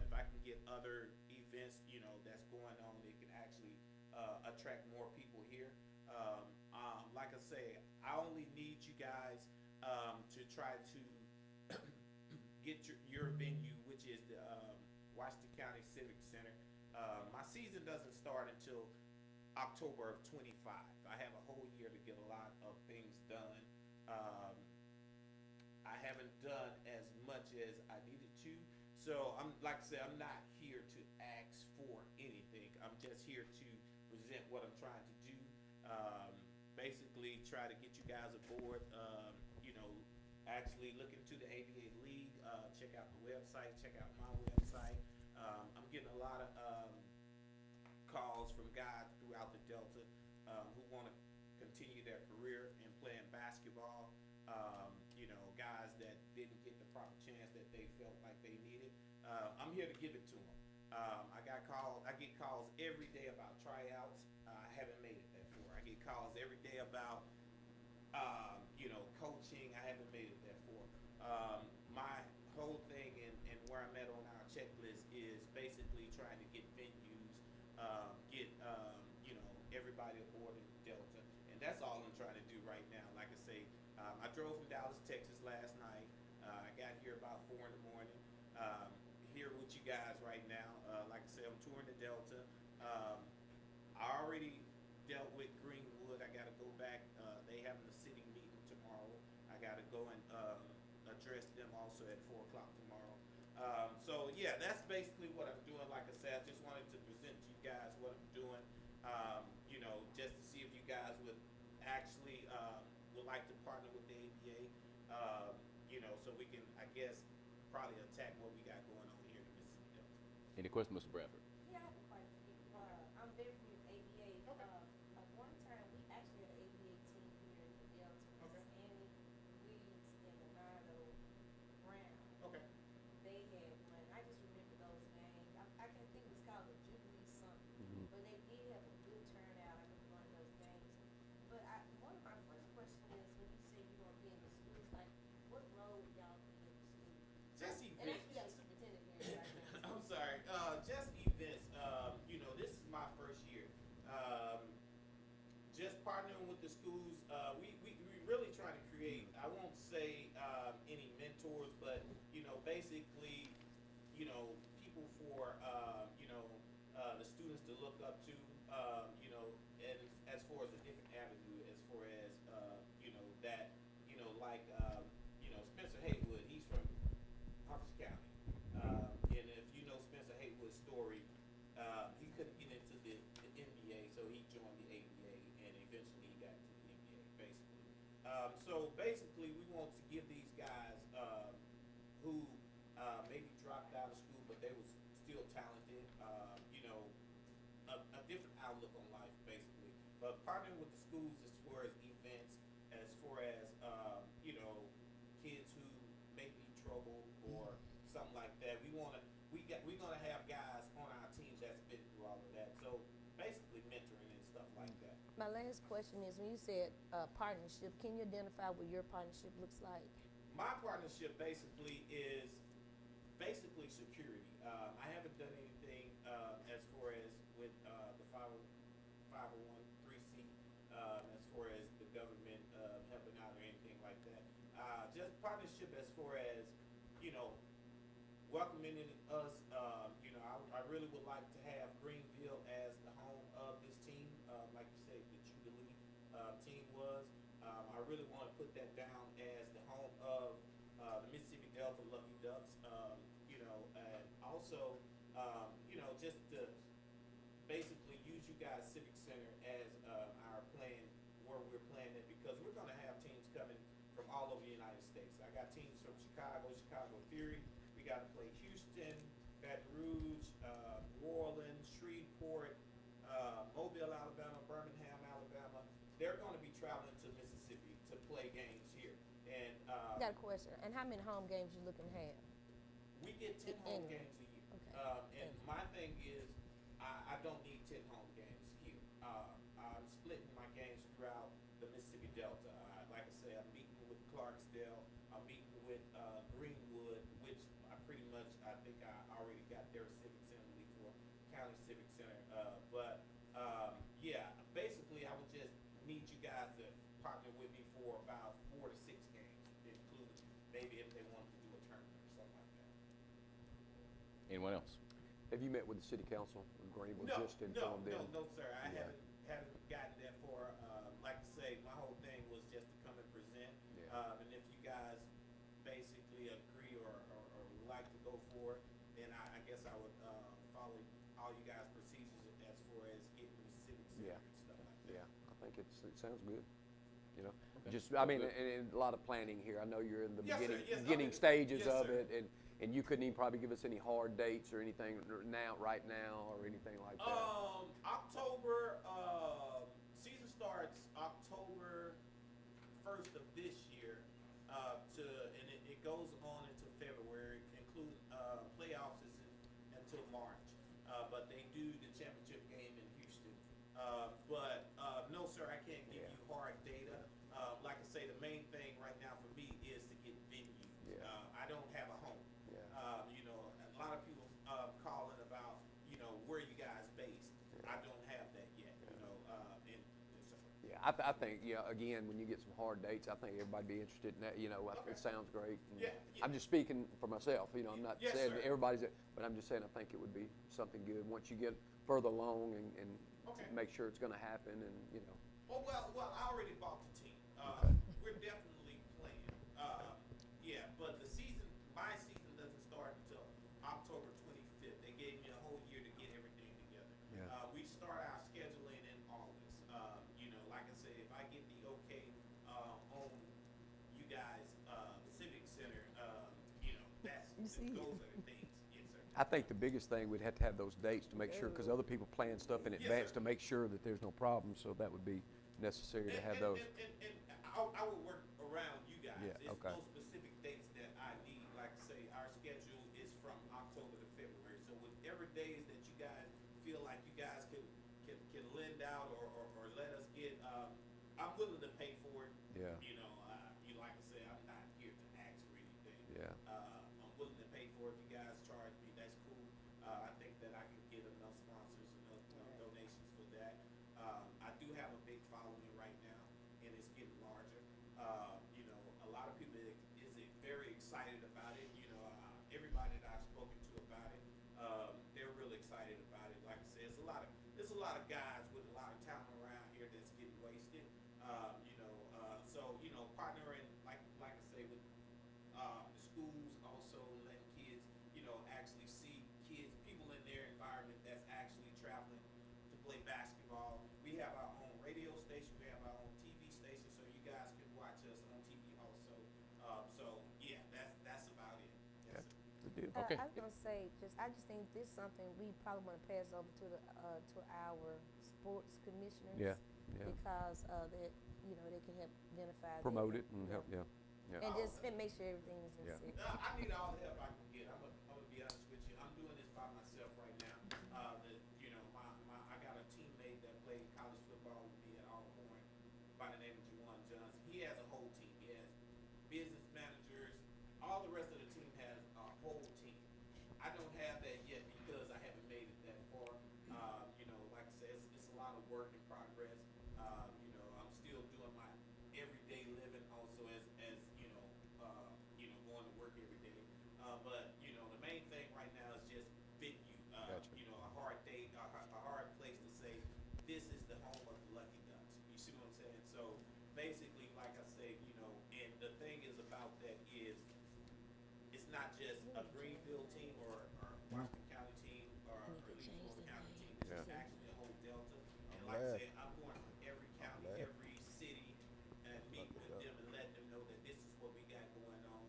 If I can get other events, that's going on, it can actually attract more people here. Like I say, I only need you guys to try to get your venue, which is the Washington County Civic Center. My season doesn't start until October of 25. I have a whole year to get a lot of things done. I haven't done as much as I needed to. So I'm, like I said, I'm not here to ask for anything. I'm just here to present what I'm trying to do. Basically try to get you guys aboard, you know, actually look into the ABA League, check out the website, check out my website. I'm getting a lot of calls from guys throughout the Delta who want to continue their career in playing basketball. You know, guys that didn't get the proper chance that they felt like they needed. I'm here to give it to them. I get calls every day about tryouts. I haven't made it that far. I get calls every day about, you know, coaching. I haven't made it that far. My whole thing and where I'm at on our checklist is basically trying to get venues, get, you know, everybody aboard in the Delta. And that's all I'm trying to do right now. Like I say, I drove from Dallas, Texas last night. I got here about 4 in the morning. Here with you guys right now. Like I said, I'm touring the Delta. I already dealt with Greenwood. I got to go back. They having a city meeting tomorrow. I got to go and address them also at 4 o'clock tomorrow. So yeah, that's basically what I'm doing. Like I said, I just wanted to present to you guys what I'm doing. You know, just to see if you guys would actually would like to partner with the ABA. You know, so we can, I guess, probably attack what we got going on here in the Mississippi Delta. Any questions, Mr. Bradford? Yeah, I have a question. I'm very familiar with ABA. One time, we actually had an ABA team here in the Delta. Okay. Mrs. Annie Weeds and Leonardo Brown. Okay. They had one. I just remember those names. I can think it was called the Jubilee something. But they did have a good turnout. I remember one of those games. But one of my first questions is, when you say you're going to be in the schools, like, what role would y'all be in the schools? Just And events. actually, we got a superintendent here right now. I'm sorry. Just events. You know, this is my first year. Just partnering with the schools. We really trying to create, I won't say any mentors, but, you know, basically, you know, people for, you know, the students to look up to, you know, and as far as a different avenue, as far as, you know, that, you know, like, you know, Spencer Haywood, he's from Harford County. And if you know Spencer Haywood's story, he couldn't get into the NBA, so he joined the ABA, and eventually he got into the NBA, basically. So basically, we want to give these guys who maybe dropped out of school, but they was still talented, you know, a different outlook on life, basically. But partnering with the schools as far as events, as far as, you know, kids who may be trouble or something like that. We're gonna have guys on our team that's been through all of that. So basically mentoring and stuff like that. My last question is, when you said partnership, can you identify what your partnership looks like? My partnership basically is security. I haven't done anything as far as with the 501(c), as far as the government helping out or anything like that. Just partnership as far as, you know, welcoming us. You know, I really would like to have Greenville as the home of this team. Like you said, the Jubilee team was. I really want to put that down as the home of the Mississippi Delta Lucky Ducks. You know, and also, you know, just to basically use you guys Civic Center as our plan, where we're playing it, because we're going to have teams coming from all over the United States. I got teams from Chicago Fury. We got to play Houston, Baton Rouge, New Orleans, Shreveport, Mobile, Alabama, Birmingham, Alabama. They're going to be traveling to Mississippi to play games here. And I got a question. And how many home games you looking to have? we get 10 home Annually. games a year. Okay. And my thing is, I don't need 10 home games here. I'm splitting my games throughout the Mississippi Delta. Like I say, I'm meeting with Clarksdale. I'm meeting with Greenwood, which I think I already got their Civic Center, Lee County Civic Center. Yeah, basically, I would just need you guys to partner with me for about 4 to 6 games, including maybe if they wanted to do a tournament or something like that. Anyone else? Have you met with the city council in Greenville just to inform them? No, sir. I Yeah. haven't gotten that far. Like I say, my whole thing was just to come and present. Yeah. And if you guys basically it sounds good, you know? Okay. Just, I Well, mean, good. and a lot of planning here. I know you're in the Yes, sir. Yes, beginning okay. stages Yes, of sir. it, and you couldn't even probably give us any hard dates or anything right now, or anything like that. October, season starts October 1st of this year, and it goes on into February, including playoffs is until March. But they do the championship game in Houston. No, sir, I can't give you hard data. Like I say, the main thing right now for me is to get venues. Yeah. I don't have a home. Yeah. You know, a lot of people calling about, you know, where you guys based. I don't have that yet. You know, so. Yeah, I think, yeah, again, when you get some hard dates, I think everybody'd be interested in that, you know, it sounds great. And Yeah, yeah. I'm just speaking for myself, you know, I'm not Yes, saying sir. that everybody's, but I'm just saying I think it would be something good once you get further along and Okay. make sure it's gonna happen and, you know. Oh, well, I already bought the team. Okay. We're definitely playing. Yeah, but my season doesn't start until October 25th. They gave me a whole year to get everything together. Yeah. We start our scheduling in August. You know, like I say, if I get the okay on you guys, Civic Center, you know, those are the things. Yes, sir. I think the biggest thing, we'd have to have those dates to make sure, because other people plan stuff in Yes, advance sir. to make sure that there's no problems, so that would be necessary to have those. And I will work around you guys. Yeah, It's okay. no specific dates that I need. Like I say, our schedule is from October to February. So whatever days that you guys feel like you guys can lend out or let us get, I'm willing to pay for it. Yeah. You know, like I say, I'm not here to ask for anything. Yeah. I'm willing to pay for it. If you guys charge me, that's cool. I think that I can get enough sponsors, enough donations for that. I do have a big following right now, and it's getting larger. You know, a lot of people is very excited about it. You know, everybody that I've spoken to about it, they're really excited about it. Like I said, there's a lot of guys with a lot of talent around here that's getting wasted. You know, so you know, partnering like I say with the schools, also letting kids, you know, actually see people in their environment that's actually traveling to play basketball. We have our own radio station, we have our own TV station, so you guys can watch us on TV also. So yeah, that's about it. Yes, sir. Good deal. Okay. I was gonna say, I just think this is something we probably wanna pass over to our sports commissioners. Yeah, yeah. Because, that, you know, they can help identify. Promote that, it and help, yeah. And just, and make sure everything's in Yeah. sync. I need all the help I can get. I'm gonna be honest with you. I'm doing this by myself right now. You know, I got a teammate that played college football with me at Alcorn by the name of Juwan Johnson. He has a whole team. He has business managers. All the rest of the team has a whole team. I don't have that yet because I haven't made it that far. You know, like I said, it's a lot of work in progress. You know, I'm still doing my everyday living also as going to work every day. But you know, the main thing right now is just venue. Gotcha. You know, a hard date, a hard place to say this is the home of the Lucky Ducks. You see what I'm saying? So basically, like I say, you know, and the thing is about that is it's not just a Greenville team or Washington County team or Floyd County team. It's Yeah. actually a whole Delta. And I'm like I glad. said, I'm going from every county, glad. every city, and meet with them and let them know that this is what we got going on.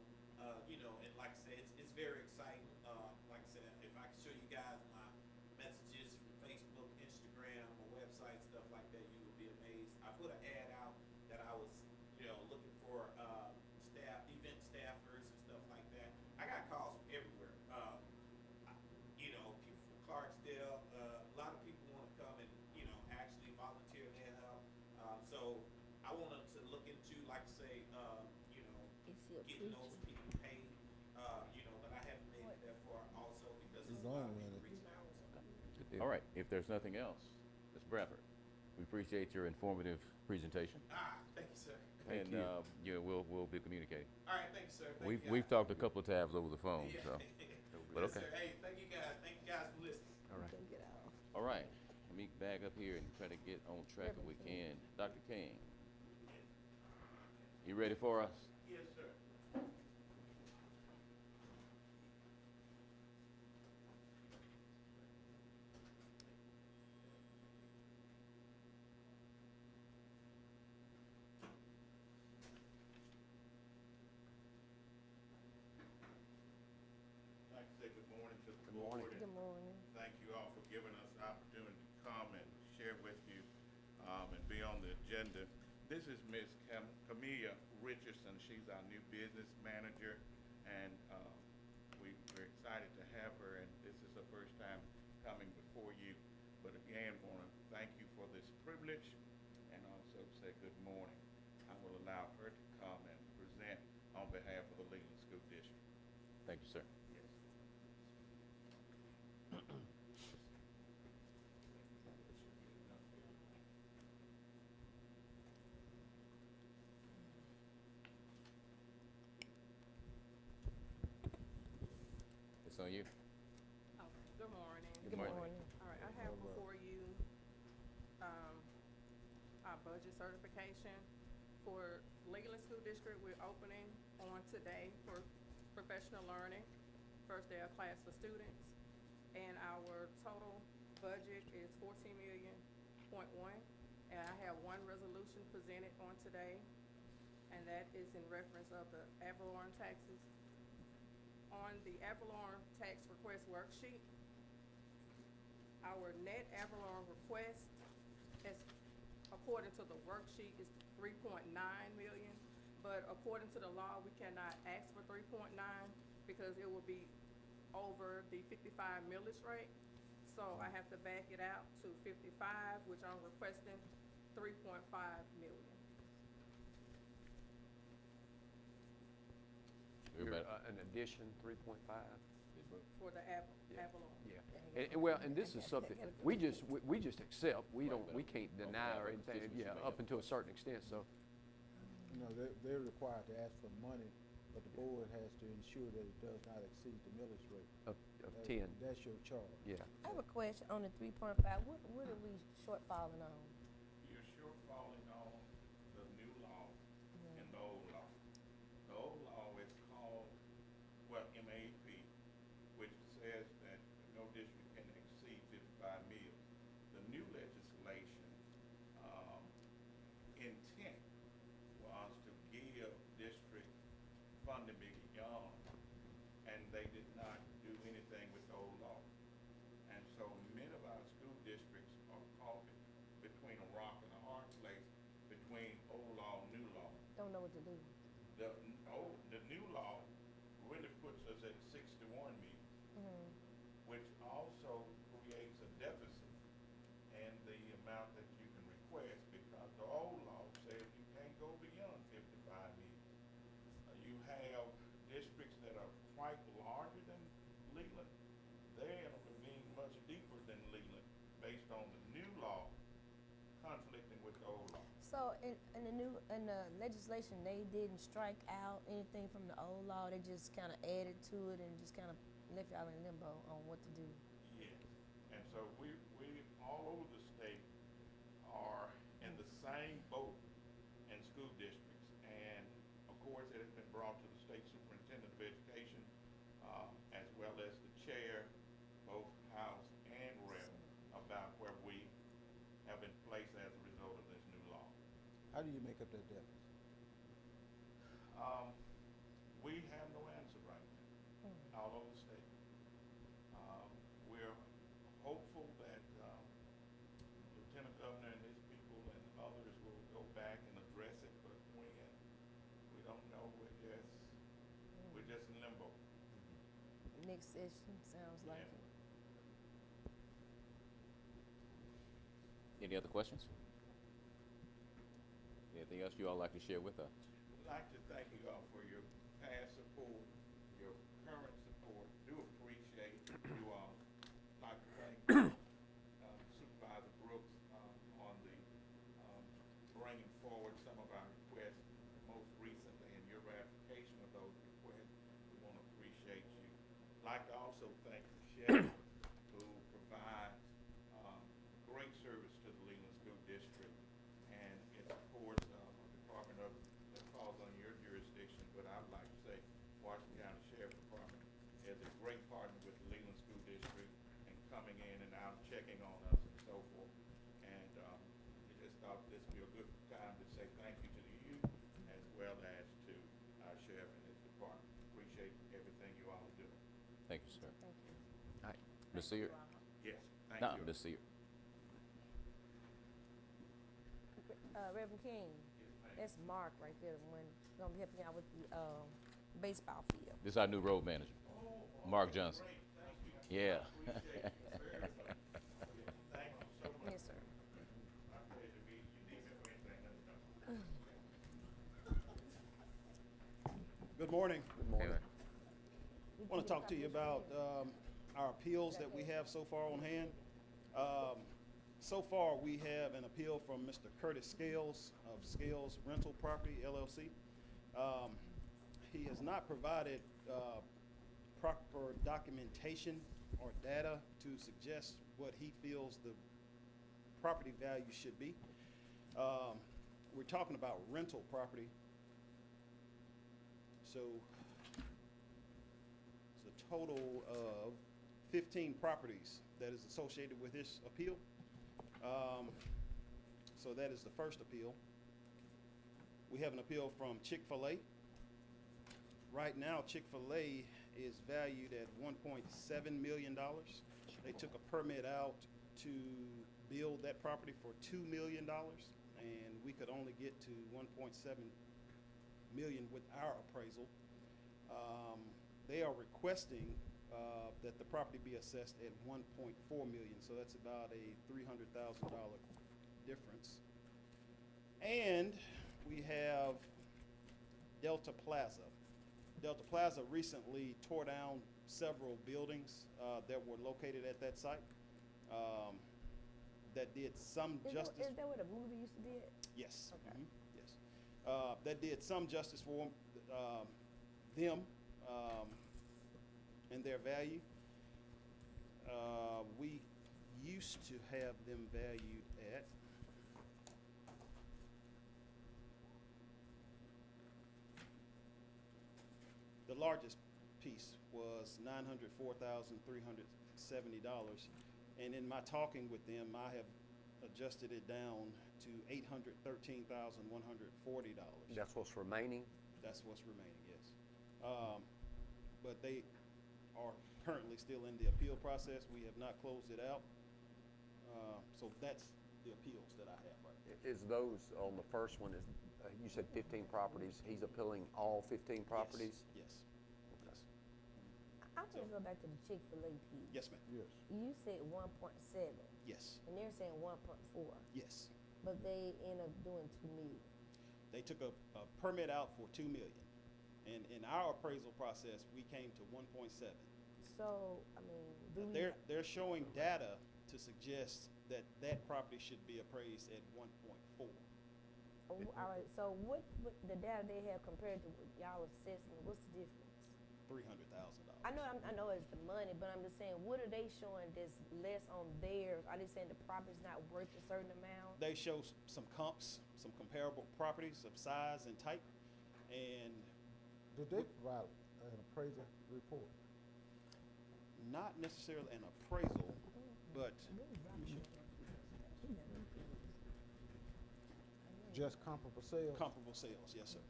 You know, and like I said, it's very exciting. Like I said, if I can show you guys my messages from Facebook, Instagram, my website, stuff like that, you would be amazed. I put an ad out that I was, you know, looking for event staffers and stuff like that. I got calls from everywhere. You know, people from Clarksdale. A lot of people want to come and, you know, actually volunteer their help. So I wanted to look into, like I say, you know, getting those people paid. You know, but I haven't made it that far also because You're there's a lot of going people with it. reaching out. So. Good deal. All right, if there's nothing else, Ms. Bradford, we appreciate your informative presentation. Thank you, sir. Thank And, you. yeah, we'll be communicating. All right, thank you, sir. Thank you, We've guys. talked a couple of times over the phone, Yeah. so. But Yes, okay. sir. Hey, thank you guys. Thank you guys for listening. All right. All right, let me back up here and try to get on track if we can. Dr. King, you ready for us? Yes, sir. morning. Good morning. Thank you all for giving us the opportunity to come and share with you and be on the agenda. This is Ms. Camilla Richardson. She's our new business manager, and we're excited to have her, and this is her first time coming before you. But again, want to thank you for this privilege and also say good morning. I will allow her to come and present on behalf of the Leland School District. Thank you, sir. Yes. It's on you. Okay, good morning. Good morning. All right, I have before you, our budget certification for Leland School District. We're opening on today for professional learning, first day of class for students. And our total budget is 14.1 million. And I have one resolution presented on today, and that is in reference of the ad valorem taxes. On the ad valorem tax request worksheet, our net ad valorem request, as according to the worksheet, is 3.9 million. But according to the law, we cannot ask for 3.9 because it will be over the 55 millage rate. So I have to back it out to 55, which I'm requesting 3.5 million. An addition, 3.5? For the ad valorem. Yeah. And this is something, we just accept, we can't deny or anything, up until a certain extent, so. You know, they're required to ask for money, but the board has to ensure that it does not exceed the millage rate. Of 10. That's your charge. Yeah. I have a question on the 3.5. What are we shortfalling on? You're shortfalling on the new law and the old law. The old law is called, MAP, which says that no district can exceed 55 meals. The new legislation intent was to give district funding beyond, and they did not do anything with the old law. And so many of our school districts are caught between a rock and a hard place, between old law and new law. Don't know what to do. The new law really puts us at 61 meals, which also creates a deficit in the amount that you can request, because the old law says you can't go beyond 55 meals. You have districts that are quite larger than Leland. They're in a ravine much deeper than Leland, based on the new law conflicting with the old law. So in the legislation, they didn't strike out anything from the old law. They just kind of added to it and just kind of left y'all in limbo on what to do. Yes, and so we all over the state are in the same boat in school districts, and of course it has been brought to the state superintendent of education, as well as the chair, both House and Rep, about where we have been placed as a result of this new law. How do you make up that deficit? We have no answer right now, all over the state. We're hopeful that Lieutenant Governor and his people and others will go back and address it, but when, we don't know. We're just in limbo. Next session sounds like it. Any other questions? Anything else you all like to share with us? I'd like to thank you all for your past support, your current support. Do appreciate you all. I'd like to thank Supervisor Brooks on the bringing forward some of our requests most recently, and your ratification of those requests. We want to appreciate you. I'd like to also thank Michelle, who provides great service to the Leland School District, and it supports a department that falls on your jurisdiction, but I'd like to say Washington County Sheriff Department is a great partner with the Leland School District and coming in and out, checking on us and so forth. And we just thought this would be a good time to say thank you to the youth as well as to our sheriff and his department. Appreciate everything you all are doing. Thank you, sir. Thank you. Ms. Sear? Yes, thank No, you. Ms. Sear. Reverend King, that's Mark right there, the one gonna be helping out with the, baseball field. This is our new road manager, Mark Johnson. Yeah. Yes, sir. Good morning. Good morning. I want to talk to you about our appeals that we have so far on hand. So far, we have an appeal from Mr. Curtis Scales of Scales Rental Property LLC. He has not provided proper documentation or data to suggest what he feels the property value should be. We're talking about rental property. So it's a total of 15 properties that is associated with this appeal. So that is the first appeal. We have an appeal from Chick-fil-A. Right now, Chick-fil-A is valued at $1.7 million. They took a permit out to build that property for $2 million, and we could only get to $1.7 million with our appraisal. They are requesting that the property be assessed at $1.4 million, so that's about a $300,000 difference. And we have Delta Plaza. Delta Plaza recently tore down several buildings that were located at that site. That did some justice. Is that where the movie used to be at? Yes. Okay. Yes. That did some justice for them and their value. We used to have them valued at the largest piece was $904,370, and in my talking with them, I have adjusted it down to $813,140. That's what's remaining? That's what's remaining, yes. But they are currently still in the appeal process. We have not closed it out. So that's the appeals that I have right now. Is those, on the first one, is, you said 15 properties, he's appealing all 15 properties? Yes. Yes. I'm gonna go back to the Chick-fil-A piece. Yes, ma'am. Yes. You said 1.7, Yes. and they're saying 1.4, Yes. but they end up doing 2 million. They took a permit out for $2 million. And in our appraisal process, we came to 1.7. So, I mean, do we? They're showing data to suggest that that property should be appraised at 1.4. All right, so what the data they have compared to what y'all assessment, what's the difference? $300,000. I know it's the money, but I'm just saying, what are they showing that's less on theirs? Are they saying the property's not worth a certain amount? They show some comps, some comparable properties of size and type, and Did they provide an appraisal report? not necessarily an appraisal, but Just comparable sales? comparable sales, yes, sir.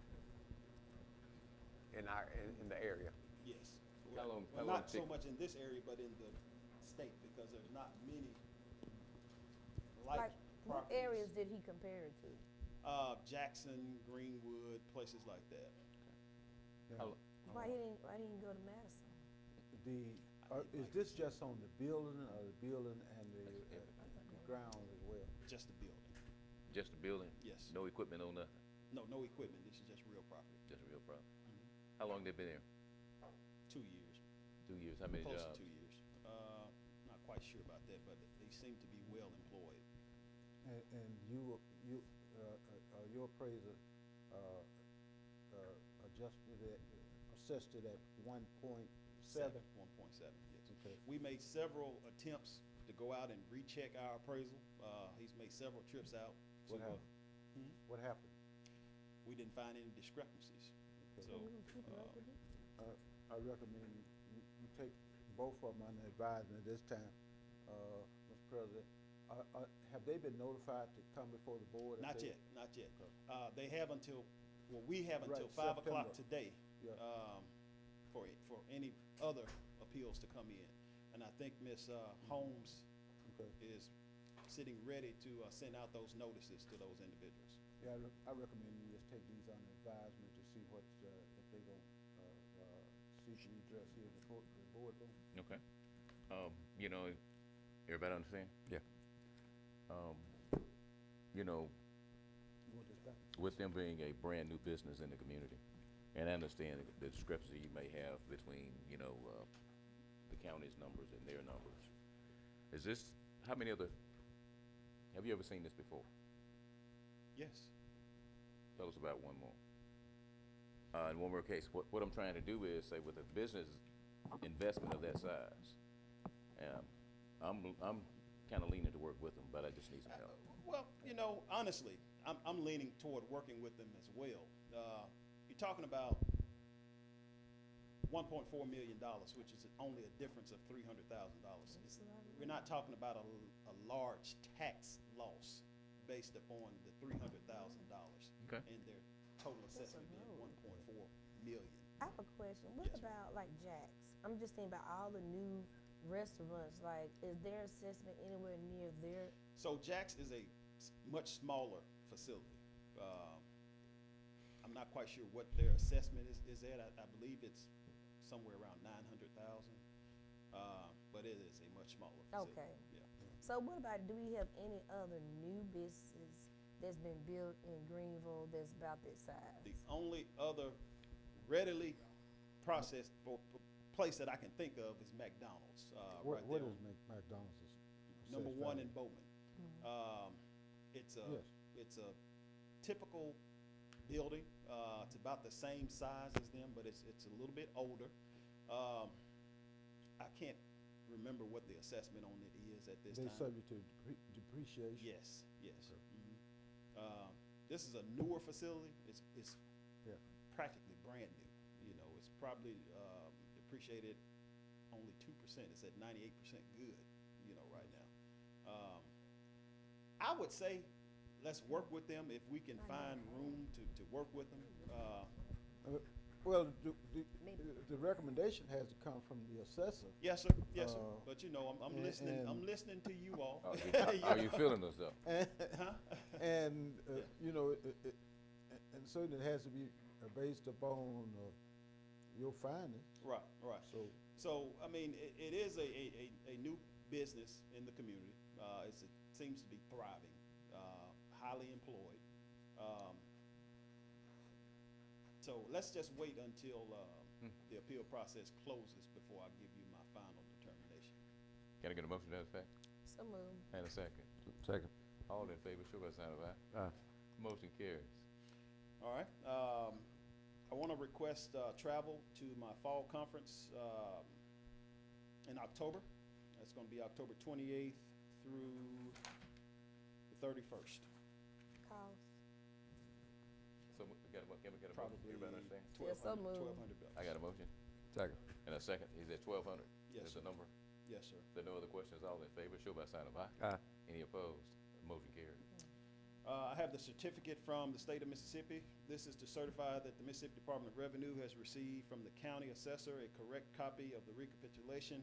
In the area? Yes. How long- Well, how long not so take- much in this area, but in the state, because there's not many Like, like what properties. areas did he compare it to? Jackson, Greenwood, places like that. Yeah. How- Why he didn't go to Madison? Is this just on the building or the building and the ground as well? Just the building. Just the building? Yes. No equipment, no nothing? No equipment. This is just real property. Just real property? How long they been there? 2 years. 2 years? How many Close jobs? to 2 years. Not quite sure about that, but they seem to be well employed. And your appraiser assessed it at 1.7? 1.7, yes. Okay. We made several attempts to go out and recheck our appraisal. He's made several trips out. What to, happened? What happened? We didn't find any discrepancies. Okay. So, I recommend you take both of them under advisement this time, Mr. President. Have they been notified to come before the board? not yet, not yet. They have until, we have until Right, 5 o'clock September. today Yeah. for any other appeals to come in. And I think Ms. Holmes Okay. is sitting ready to send out those notices to those individuals. Yeah, I recommend you just take these under advisement to see what, if they gon' seek redress here in the boardroom. Okay. You know, everybody understand? Yeah. You know, You want this back? with them being a brand-new business in the community, and I understand the discrepancy you may have between, you know, the county's numbers and their numbers. Is this, how many other, have you ever seen this before? Yes. Tell us about one more. And one more case, what I'm trying to do is say with a business investment of that size, I'm kind of leaning to work with them, but I just need some help. Well, you know, honestly, I'm leaning toward working with them as well. You're talking about $1.4 million, which is only a difference of $300,000. We're not talking about a large tax loss based upon the $300,000 Okay. and their total assessment being $1.4 million. I have a question. What Yes, ma'am. about like Jack's? I'm just thinking about all the new restaurants. Like, is their assessment anywhere near their? So Jack's is a much smaller facility. I'm not quite sure what their assessment is at. I believe it's somewhere around 900,000, but it is a much smaller facility. Okay. Yeah. So what about, do we have any other new businesses that's been built in Greenville that's about this size? The only other readily processed place that I can think of is McDonald's. What right there is McDonald's? number assessed one value? in Bowman. It's a Yes. it's a typical building. It's about the same size as them, but it's a little bit older. I can't remember what the assessment on it is at this They time. subject to depreciation? Yes, yes. This is a newer facility. It's Yeah. practically brand new. You know, it's probably depreciated only 2%. It's at 98% good, you know, right now. I would say let's work with them if we can find room to work with them. Well, the recommendation has to come from the assessor. Yes, sir. Yes, sir. But you know, I'm listening. I'm listening to you all. Are you feeling this though? And you know, and certainly it has to be based upon your findings. Right, right. So I mean, it is a new business in the community. It seems to be thriving, highly employed. So let's just wait until the appeal process closes before I give you my final determination. Can I get a motion to that effect? So moved. And a second? Second. All in favor, show by sign of aye. Motion carries. All right. I want to request travel to my fall conference in October. That's going to be October 28th through the 31st. Cost. So we got a motion, Probably everybody understand? Yes, so moved. $1,200. I got a motion. Second. And a second, is that 1,200? Yes, Is the sir. number? Yes, sir. If there are no other questions, all in favor, show by sign of aye. Aye. Any opposed? Motion carries. I have the certificate from the state of Mississippi. This is to certify that the Mississippi Department of Revenue has received from the county assessor a correct copy of the recapitulation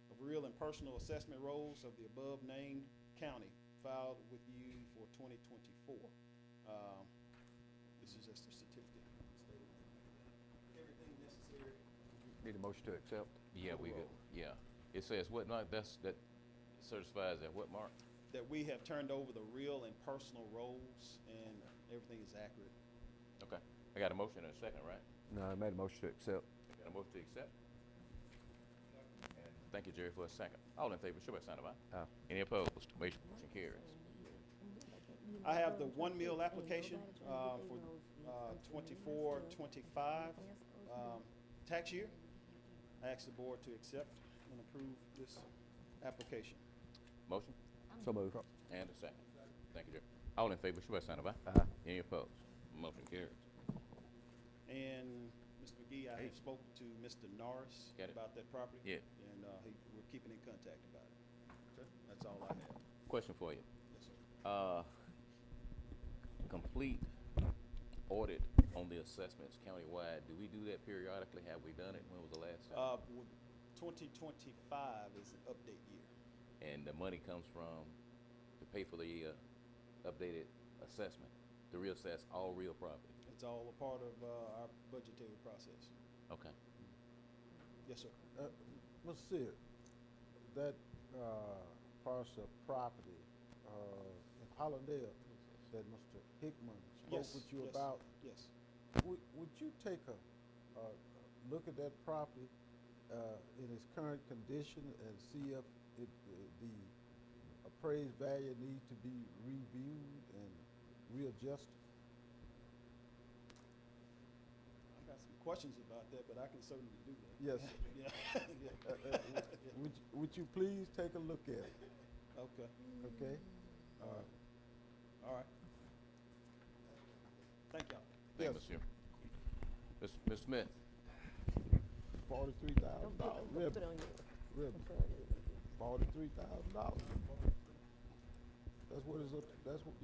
of real and personal assessment rolls of the above named county filed with you for 2024. This is just a certificate. Everything necessary. Need a motion to accept? Yeah, we good. Yeah. It says what, Mark? That certifies that what, Mark? That we have turned over the real and personal rolls and everything is accurate. Okay. I got a motion and a second, right? No, I made a motion to accept. Got a motion to accept? And thank you, Jerry, for a second. All in favor, show by sign of aye. Aye. Any opposed? Motion carries. I have the one meal application for 24-25 tax year. I ask the board to accept and approve this application. Motion? So moved. And a second. Thank you, Jerry. All in favor, show by sign of aye. Aye. Any opposed? Motion carries. And Mr. McGee, I have spoken to Mr. Norris Got it. about that property. Yeah. And we're keeping in contact about it. Okay. That's all I have. Question for you. Yes, sir. Complete audit on the assessments countywide. Do we do that periodically? Have we done it? When was the last time? 2025 is an update year. And the money comes from, to pay for the updated assessment, to reassess all real property. It's all a part of our budgetary process. Okay. Yes, sir. Mr. Sear, that parcel of property in Hollandale that Mr. Hickman spoke with you about, Yes. would you take a look at that property in its current condition and see if the appraised value needs to be reviewed and readjusted? I got some questions about that, but I can certainly do that. Yes. Yeah. Would you please take a look at it? Okay. Okay? All right. Thank y'all. Thank you, Mr. Chairman. Ms. Smith. $43,000. Ribbon. $43,000. That's what it's,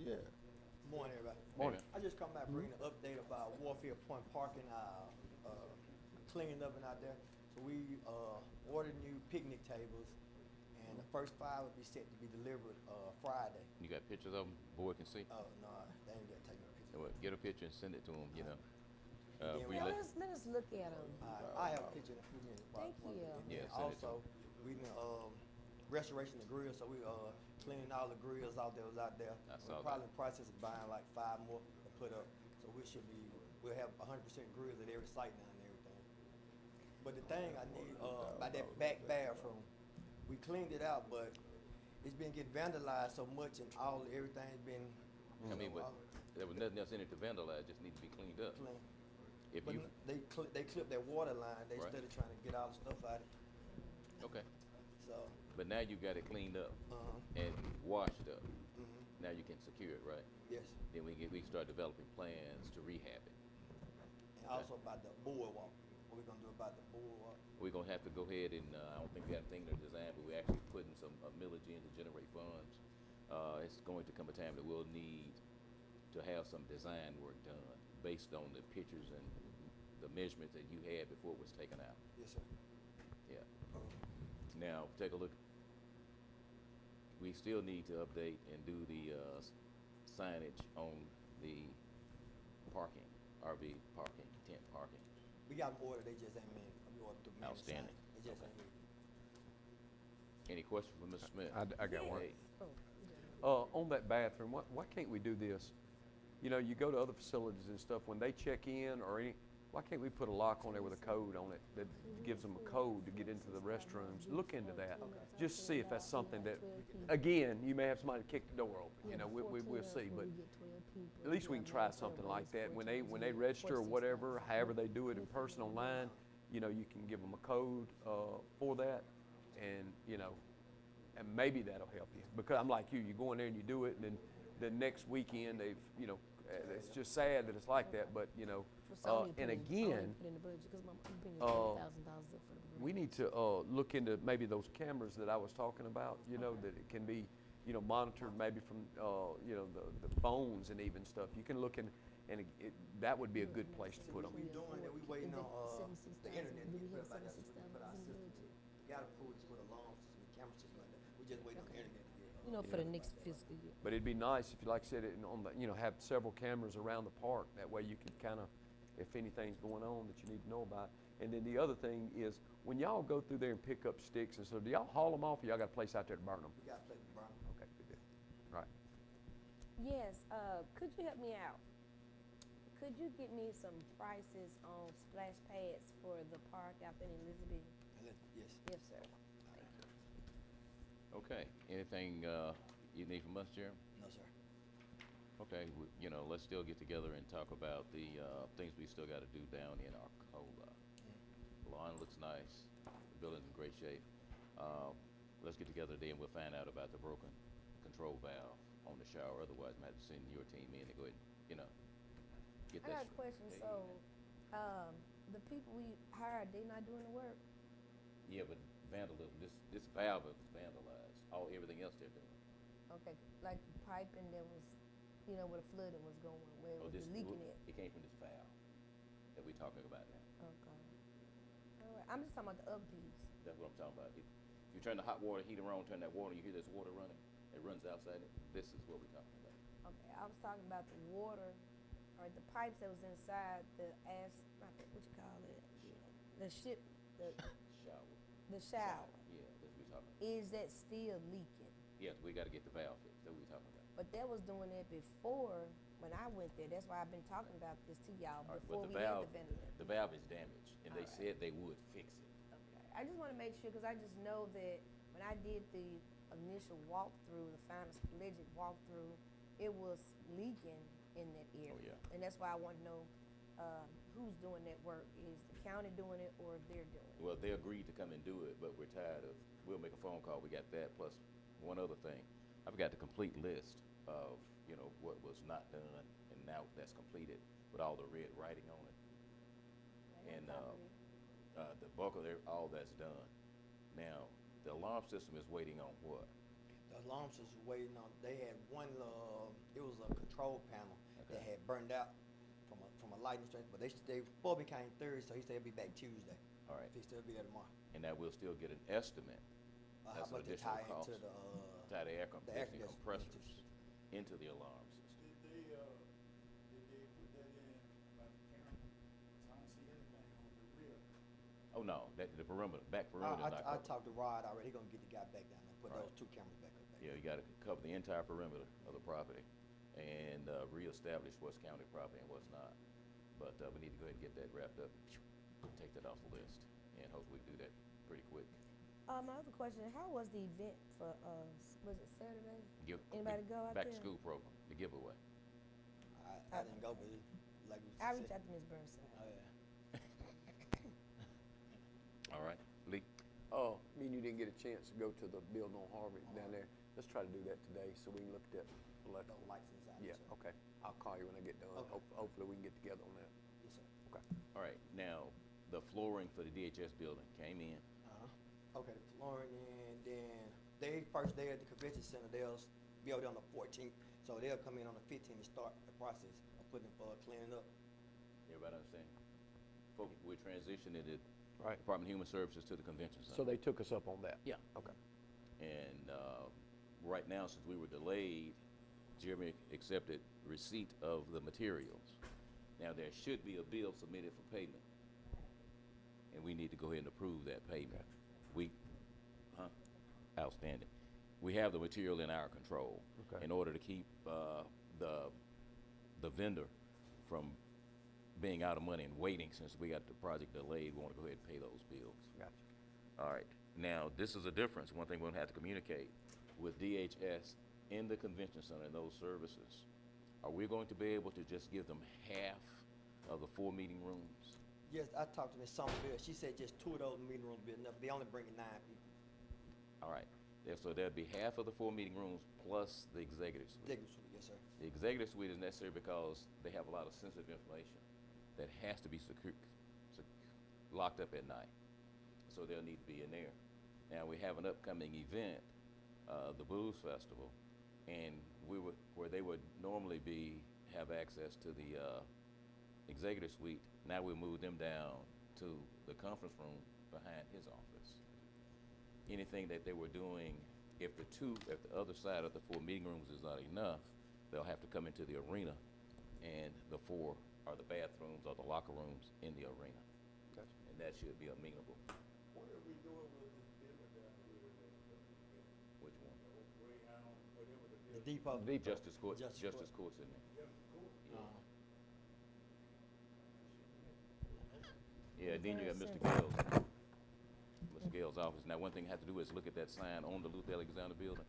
yeah. Morning, everybody. Morning. I just come back bringing an update about Warfield Point Parking, cleaning up and out there. So we ordered new picnic tables, and the first 5 will be set to be delivered Friday. You got pictures of them, board can see? Oh, no, they ain't gonna take no pictures. Well, get a picture and send it to them, you know. then we we- let, Let us look at them. I have a picture in a few minutes. Thank you. And Yeah, then send it to also, we been restoration of grills, so we cleaning all the grills out there was out there. I We're saw probably in the process of buying like 5 more to put up, so we'll have 100% grills at every site now and everything. But the thing I need by that back bathroom, we cleaned it out, but it's been getting vandalized so much, and everything's been. I mean, but there was nothing else in it to vandalize, just need to be cleaned up. Clean. If But you, they clipped that water line. They Right. started trying to get all the stuff out of it. okay, So, but now you got it cleaned up and washed up. Now you can secure it, right? yes. Then we start developing plans to rehab it. And also about the boardwalk. What we gonna do about the boardwalk? We're gonna have to go ahead and, I don't think we got a thing to design, but we're actually putting some millage in to generate funds. It's going to come a time that we'll need to have some design work done based on the pictures and the measurements that you had before it was taken out. Yes, sir. Yeah. Now, take a look. We still need to update and do the signage on the parking, RV parking, tent parking. We got them ordered. They just ain't made. We ordered the main Outstanding. sign. They just Okay. ain't here. Any questions for Mr. Smith? I got one. Hey, On that bathroom, why can't we do this? You know, you go to other facilities and stuff, when they check in or why can't we put a lock on there with a code on it that gives them a code to get into the restrooms? Look into that. Just see if that's something that, again, you may have somebody kick the door open, you know, we'll see, but at least we can try something like that. When they register or whatever, however they do it in person online, you know, you can give them a code for that, and, you know, and maybe that'll help you. Because I'm like you go in there and you do it, and then the next weekend they've, you know, it's just sad that it's like that, but, you know, and again, we need to look into maybe those cameras that I was talking about, you know, that it can be, you know, monitored maybe from, you know, the phones and even stuff. You can look in, and that would be a good place to put them. We doing that. We waiting on the internet to get put up. I got our system. Got approved to put alarm system, camera system like that. We just waiting on the internet to get. You know, for the next fiscal year. But it'd be nice if you, like I said, on the, you know, have several cameras around the park. That way you can kind of, if anything's going on that you need to know about. And then the other thing is, when y'all go through there and pick up sticks and so, do y'all haul them off, or y'all got a place out there to burn them? We got a place to burn. Okay, good deal. Right. Yes, could you help me out? Could you get me some prices on splash pads for the park out there in Elizabeth? Yes. Yes, sir. Thank you. Okay, anything you need from us, Jeremy? No, sir. Okay, you know, let's still get together and talk about the things we still got to do down in Arcola. The lawn looks nice, the building's in great shape. Let's get together today and we'll find out about the broken control valve on the shower. Otherwise, I might have to send your team in to go ahead and, you know, get I got that. a question. So, the people we hired, they not doing the work? Yeah, but vandalism, this valve is vandalized, everything else they're doing. Okay, like the piping that was, you know, where the flooding was going, where it was leaking it. It came from this valve that we're talking about now. Okay. All Alright, I'm just talking about the other piece. That's what I'm talking about. If you turn the hot water heater on, turn that water, you hear this water running, it runs outside it. This is what we're talking about. Okay, I was talking about the water, or the pipes that was inside the not the, what you call it? The ship, Shower. the shower. Yeah, that's what we're talking about. Is that still leaking? Yes, we gotta get the valve fixed. That's what we're talking about. But that was doing it before, when I went there. That's why I've been talking about this to y'all All right, before but we had the ventilator. the valve is damaged, and they All right. said they would fix it. Okay, I just wanna make sure, cause I just know that when I did the initial walkthrough, the final alleged walkthrough, it was leaking in that area. Oh, yeah. And that's why I want to know, who's doing that work. Is the county doing it or they're doing it? Well, they agreed to come and do it, but we're tired of, we'll make a phone call, we got that, plus one other thing. I've got the complete list of, you know, what was not done, and now that's completed with all the red writing on it. And, the bulk of all that's done. Now, the alarm system is waiting on what? The alarm system was waiting on, they had one, it was a control panel that had burned out from a lightning strike, but they supposed to be came Thursday, so he said he'll be back Tuesday. All right. He still be there tomorrow. And that we'll still get an estimate. How That's an much they additional tie cost. into the, Tie the air the air conditioning compressors into the alarm system. Did they put that in about the camera? I don't see anything on the rear. Oh, no, the perimeter, back perimeter is not I covered. talked to Rod already, he gonna get the guy back down there, put Right. those 2 cameras back up there. Yeah, you gotta cover the entire perimeter of the property and, reestablish what's county property and what's not. But, we need to go ahead and get that wrapped up, take that off the list, and hopefully we do that pretty quick. My other question, how was the event for, was it Saturday? Give- Anybody go out Back there? to school program, the giveaway. I didn't go, but like we I said. reached out to Ms. Burnside. Oh, yeah. All right, Lee? Me and you didn't get a chance to go to the building on Harvard down there. Let's try to do that today so we can look at that. Those lights inside. Yeah, sir. okay. I'll call you when I get done. Okay. Hopefully we can get together on that. Yes, sir. Okay. All right, now, the flooring for the DHS building came in. Okay, the flooring, and then first day at the convention center, they'll be over there on the 14th, so they'll come in on the 15th to start the process of putting, cleaning up. Everybody understand? Folks, we're transitioning the Right. Department of Human Services to the convention center. So they took us up on that? Yeah. Okay. And right now, since we were delayed, Jeremy accepted receipt of the materials. Now, there should be a bill submitted for payment, and we need to go ahead and approve that payment. Outstanding. We have the material in our control. Okay. In order to keep the vendor from being out of money and waiting since we got the project delayed, we want to go ahead and pay those bills. Gotcha. All right. Now, this is a difference. One thing we're gonna have to communicate with DHS in the convention center and those services. Are we going to be able to just give them half of the 4 meeting rooms? Yes, I talked to Ms. Somerville, she said just 2 of those meeting rooms be enough, they only bringing 9 people. All right. So there'd be half of the 4 meeting rooms plus the executive suite. Executive, yes, sir. The executive suite is necessary because they have a lot of sensitive information that has to be locked up at night. So they'll need to be in there. Now, we have an upcoming event, the Blues Festival, and where they would normally have access to the executive suite. Now we move them down to the conference room behind his office. Anything that they were doing, if the other side of the 4 meeting rooms is not enough, they'll have to come into the arena, and the 4 are the bathrooms or the locker rooms in the arena. Gotcha. And that should be amenable. What are we doing with this building down here? Which one? Greyhound, whatever the The building. depot. Justice Court, Justice Justice Court. Court's in there. Yeah, then you got Mr. Gales. Mr. Gales' office. Now, one thing I have to do is look at that sign on the Luther Alexander building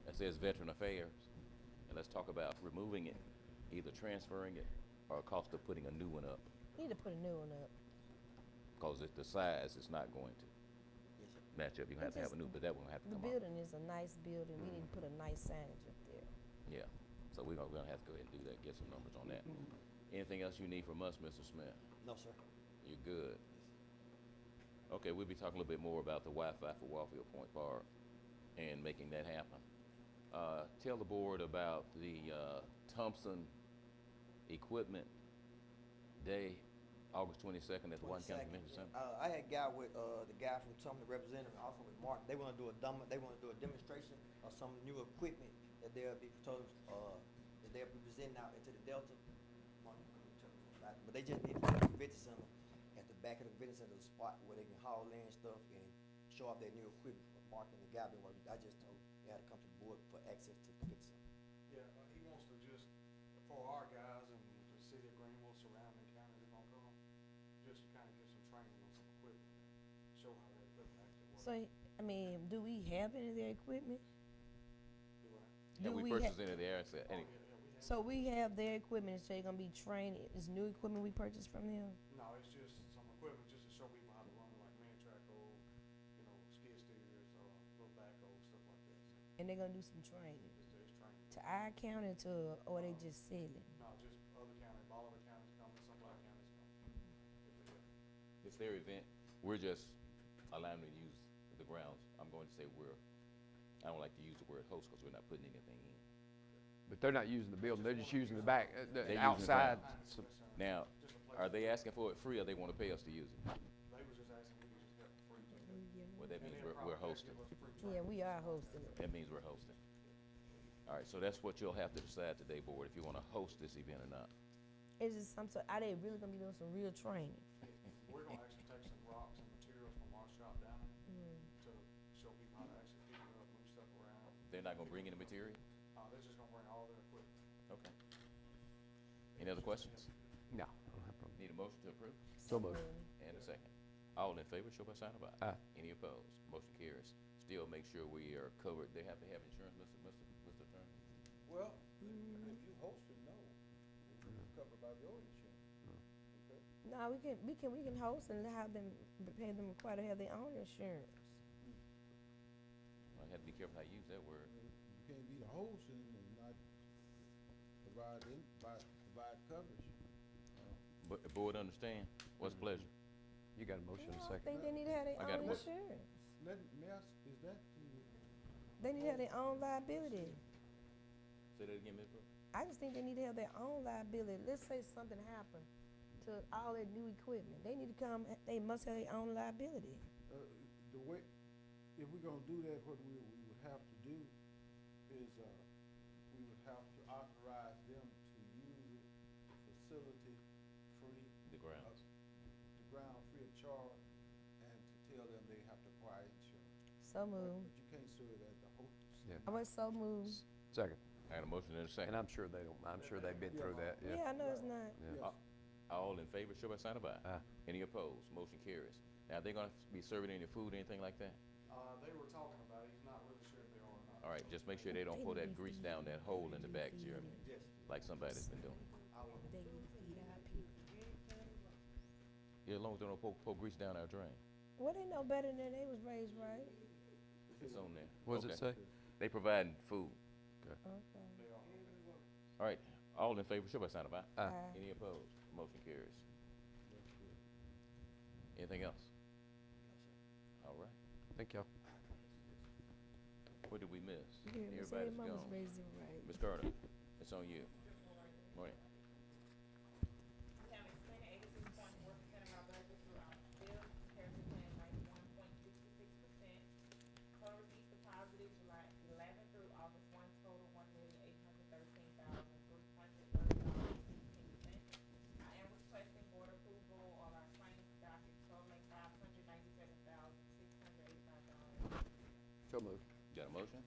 that says Veteran Affairs. And let's talk about removing it, either transferring it or a cost of putting a new one up. Need to put a new one up. Because the size is not going to Yes, sir. match up. You're going to have to have a new, but that one will have to The come out. building is a nice building. We need to put a nice signage up there. Yeah. So we're gonna have to go ahead and do that, get some numbers on that. Anything else you need from us, Mr. Smith? No, sir. You're good. Okay, we'll be talking a little bit more about the Wi-Fi for Warfield Point Park and making that happen. Tell the board about the Thompson Equipment Day August 22nd at the White County 22nd. Convention Center. I had got with, the guy from Sumner representative, also with Martin, they wanna do a demonstration of some new equipment that they'll be that they'll be presenting out into the Delta. Martin, you can tell me about it. But they just need to have a convention center, at the back of the convention center, a spot where they can haul in stuff and show off their new equipment. But Mark and the guy been working, I just told, they had to come to the board for access to the convention center. Yeah, he wants to just, for our guys and the city of Greenville, surrounding counties, they're gonna come, just to kind of give some training on some equipment, show how that equipment actually works. So, I mean, do we have any of their equipment? Have Do we we purchased any of the asset? Any? So we have their equipment, so they're gonna be trained, is new equipment we purchased from them? No, it's just some equipment just to show people how to run, like man-traco, you know, skid steers, little backhoe, stuff like that. So And they're gonna do some training? it's training. To our county or they just selling? No, just other counties, Bolivar County's coming, Supply County's coming. It's their event. We're just allowing them to use the grounds. I'm going to say I don't like to use the word host because we're not putting anything in. But they're not using the building, they're just using the back, They're the using outside. grounds. Now, are they asking for it free or they want to pay us to use it? They was just asking if we could just get it free. Well, that And means they'll we're probably hosting. give us free Yeah, we are hosting it. That means we're hosting. All right, so that's what you'll have to decide today, board, if you want to host this event or not. It's just some sort, are they really gonna be doing some real training? We're gonna actually take some rocks and materials from our shop down there to show people how to actually pick it up, move stuff around. They're not going to bring any material? They're just gonna bring all their equipment. Okay. Any other questions? No, I don't have a problem. Need a motion to approve? So moved. And a second. All in favor, show by sign of aye. Aye. Any opposed? Motion carries. Still make sure we are covered. They have to have insurance, Mr. Attorney? Well, if you host it, no, it's covered by your insurance. Okay? No, we can host and have them, pay them required to have their own insurance. I have to be careful how you use that word. You can't be the host and not provide coverage. But the board understand? What's pleasure? You got a motion in a I second? think they need to have their I got a own motion. insurance. May I is that They need to have their own liability. Say that again, Ms. Brooks? I just think they need to have their own liability. Let's say something happened to all their new equipment. They need to come, they must have their own liability. the way, if we're gonna do that, what we would have to do is, we would have to authorize them to use the facility free. The grounds. The ground free of charge, and to tell them they have to acquire insurance. So moved. But you can't serve as the host. Yeah. I was so moved. Second. I got a motion and a second. And I'm sure they've been through that, yeah. Yeah, I know it's not. Yeah. All in favor, show by sign of aye. Aye. Any opposed? Motion carries. Now, are they gonna be serving any food, anything like that? They were talking about it, he's not really sure if they are or not. All right, just make sure they don't pour that grease down that hole in the back, Jeremy, like somebody's been doing. Yeah, as long as they don't pour grease down our drain. Well, they know better than they was raised right. It's on there. What does it say? They providing food. Okay. All right, all in favor, show by sign of aye. Aye. Any opposed? Motion carries. Anything else? All right. Thank y'all. What did we miss? Yeah, Miss Everybody's Emma was gone. raised it right. Ms. Carter, it's on you. Morning. We have expended 86.4% of our budget throughout still compared to plan 91.66%. Total receipts deposited July 11th through August 1 total $1,813,330.16. I am requesting board approval on our claims docket totaling $597,685. So moved. Got a motion?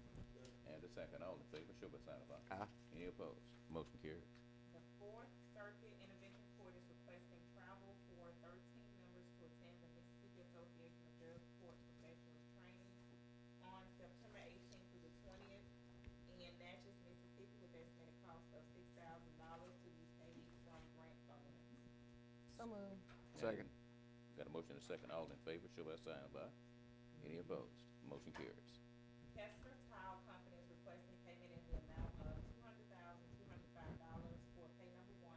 And a second. All in favor, show by sign of aye. Aye. Any opposed? Motion carries. The Fourth Circuit Intervention Court is requesting travel for 13 members to attend the Mississippi Association of Judge Court Professionals Training on September 18th through the 20th in Natchez, Mississippi, with estimated cost of $6,000 to be paid from grant funds. So moved. Second. Got a motion and a second. All in favor, show by sign of aye. Any opposed? Motion carries. Kessler Tile Company is requesting payment in the amount of $200,205 for pay number 1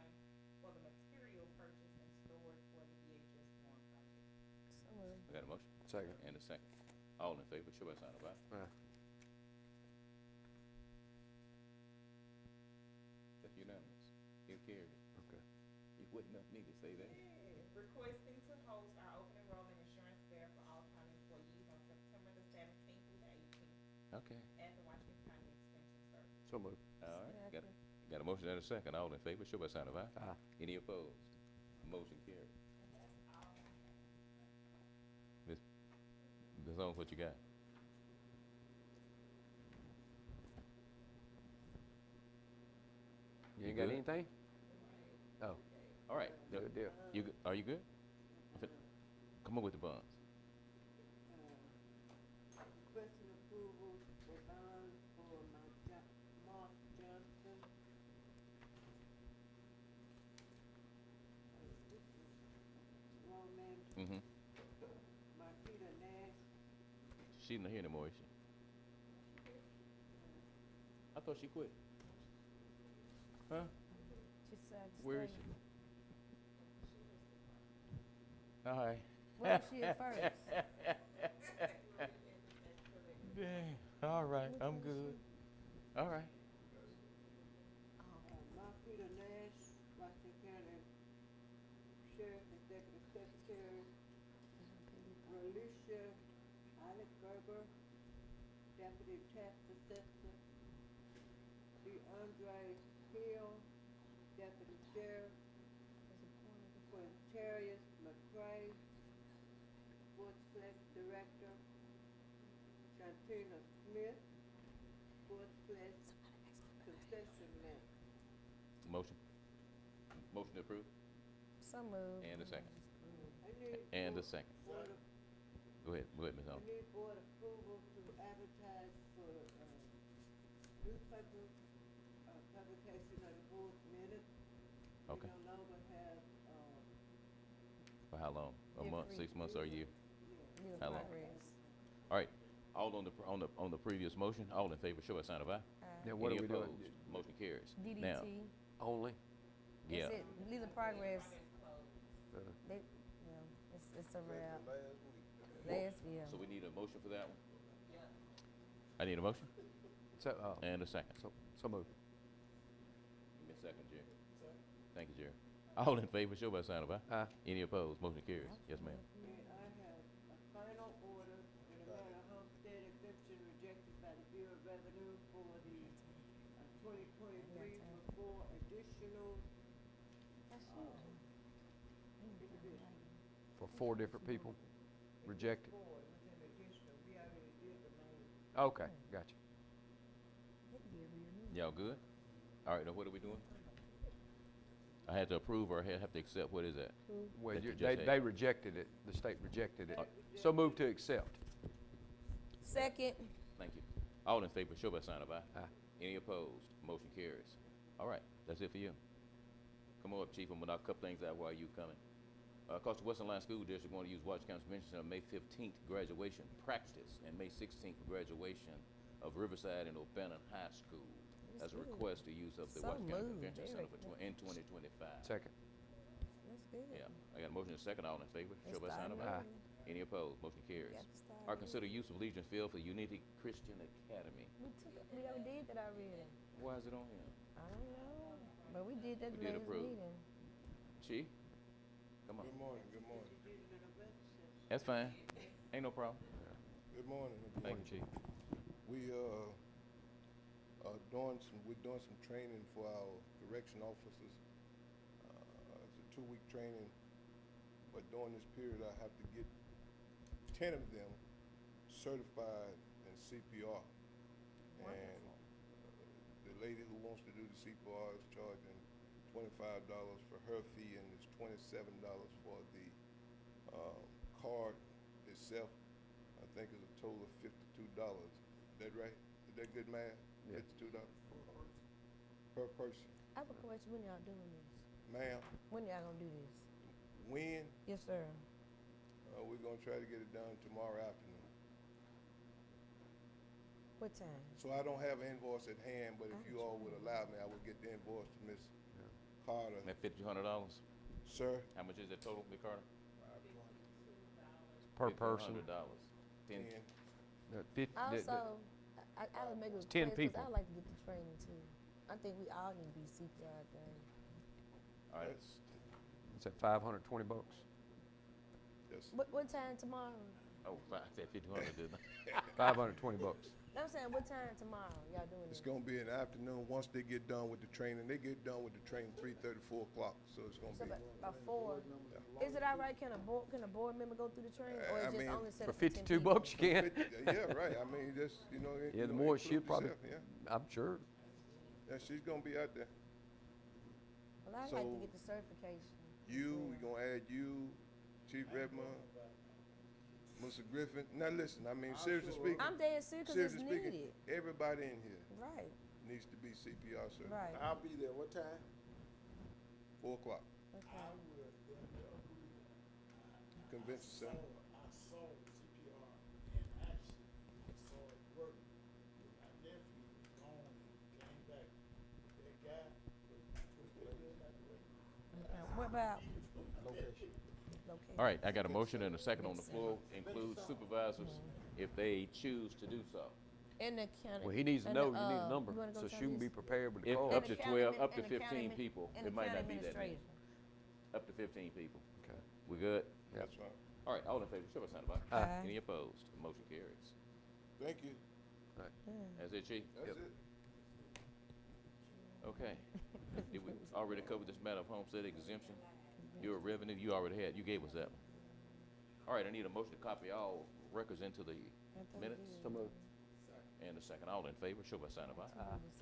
for the material purchased and stored for the DHS One project. So moved. I got a motion? Second. And a second. All in favor, show by sign of aye. Aye. That's unanimous. You carried it. Okay. You wouldn't have me to say that. Yeah, Okay. As the Washington County Extension Service. So moved. All right. Got a motion and a second. All in favor, show by sign of aye. Aye. Any opposed? Motion carried. Ms. Owens, what you got? You You ain't got good? anything? Oh, All right. good deal. Are you good? Come on with the bonds. Requesting approval for bonds for Mark Johnson. Wrong name, Mm-hmm. Marquita Nash. She's not here anymore, is she? I thought she quit. Huh? She decided to Where is stay. she? All right. Where was she at first? Dang. All right, I'm good. All right. Marquita Nash, Washington County Sheriff, Executive Secretary. Relisha Alexberger, Deputy Tax Assessor. DeAndre Hill, Deputy Sheriff. Quintarius McCray, Sportsplex Director. Shantina Smith, Sportsplex Concession Man. Motion. Motion to approve. So moved. And a second. I need And a board- second. board of- Go ahead, Ms. I Owens. need board approval to advertise for, newspaper, publication of the board's minutes. Okay. We no longer have, For how long? A month, 6 months, or a year? New How long? progress. All right. All on the previous motion, all in favor, show by sign of aye. Now, what Any are we doing? opposed? Motion carries. DDT. Now, Only? yeah. That's it. Leave the progress. Uh, They, it's a wrap. Last, yeah. So we need a motion for that one? I need a motion So, and a second. so moved. Give me a second, Jerry. Thank you, Jerry. All in favor, show by sign of aye. Aye. Any opposed? Motion carries. Yes, ma'am. and I have a final order in the matter of homestead exemption rejected by the Bureau of Revenue for the, 2023 for 4 additional, For 4 different people? Rejected? 4, it was an additional, we already did the main. Okay, gotcha. Y'all good? All right, now what are we doing? I had to approve or I have to accept, what is that? Well, That you they, just they had. rejected it, the state rejected it. So move to accept. Second. Thank you. All in favor, show by sign of aye. Aye. Any opposed? Motion carries. All right, that's it for you. Come on up, Chief, I'm gonna knock a couple things out while you coming. Coastal Western Line School District going to use Washington County Convention Center May 15th graduation practice and May 16th for graduation of Riverside and O'Bannon High School as a good. request to use of the So Washington County moved. Convention Center Very in 2025. Second. That's good. Yeah, I got a motion and a second. All in favor, Let's show by sign of start aye. moving. Any opposed? Motion carries. Got to start Or consider use of Legion Field for Unity Christian Academy. We already did that already. Why is it on here? I don't know, but we did that We the did last approve. meeting. Chief? Come on. Good morning, good morning. That's fine. Ain't no problem. Good morning. Good Thank morning. you, Chief. We, we're doing some training for our correction officers. It's a 2-week training, but during this period, I have to get 10 of them certified in CPR. And the lady who wants to do the CPR is charging $25 for her fee, and it's $27 for the card itself. I think it's a total of $52. Is that right? Is that good math? Yeah. $52 per person. I have a question. When y'all doing this? Ma'am, When y'all gonna do this? when? Yes, sir. We're gonna try to get it done tomorrow afternoon. What time? So I don't have an invoice at hand, but if you all would allow me, I would get the invoice to Ms. Carter. That $1,500? Sir? How much is that total, Ms. Carter? Per person. $1,500. 10. Also, I would make it. It's 10 people. I like to get the training too. I think we all need to be CPR thing. All right. Is that $520? Yes. What time tomorrow? Oh, I said $1,500, didn't I? $520. I'm saying, what time tomorrow y'all doing It's this? gonna be in the afternoon, once they get done with the training. They get done with the training 3:30, 4 o'clock, so it's gonna So be. about 4. Is it all right? Can a board member go through the training, or I is just mean, only set For up for 10 $52 people? you can. Yeah, right, I mean, just, you know. Yeah, the you know, more she'll include probably, yourself, Yeah, I'm sure. yeah, she's gonna be out there. Well, I'd like to So, get the certification. We gonna add you, Chief Redmond, Mr. Griffin. Now, listen, I mean, seriously speaking. I'm dead serious 'cause seriously it's speaking, needed. everybody in here Right, needs to be CPR certified. right. I'll be there, what time? 4 o'clock, Okay. convention center. I saw CPR in action. I saw it work. My nephew was gone and came back. That guy was good that way. Okay. What about Location. location? All right, I got a motion and a second on the floor, include supervisors if they choose to do so. In the county. Well, he needs to in know, the, you need a you number, wanna go so tell she can these- be prepared with the If call. up to And the 12, county up to admin- and the 15 county people, admin- and it the might county not be that many. administrator. Up to 15 people. Okay. We good? That's right. All right, all in favor, show by sign of aye. Aye. Any opposed? Motion carries. Thank you. That's it, Chief? That's it. Okay. Did we already cover this matter of homestead exemption? Your revenue, you already had, you gave us that one. All right, I need a motion to copy all records into the minutes. So moved. And a second, all in favor, show by sign of aye.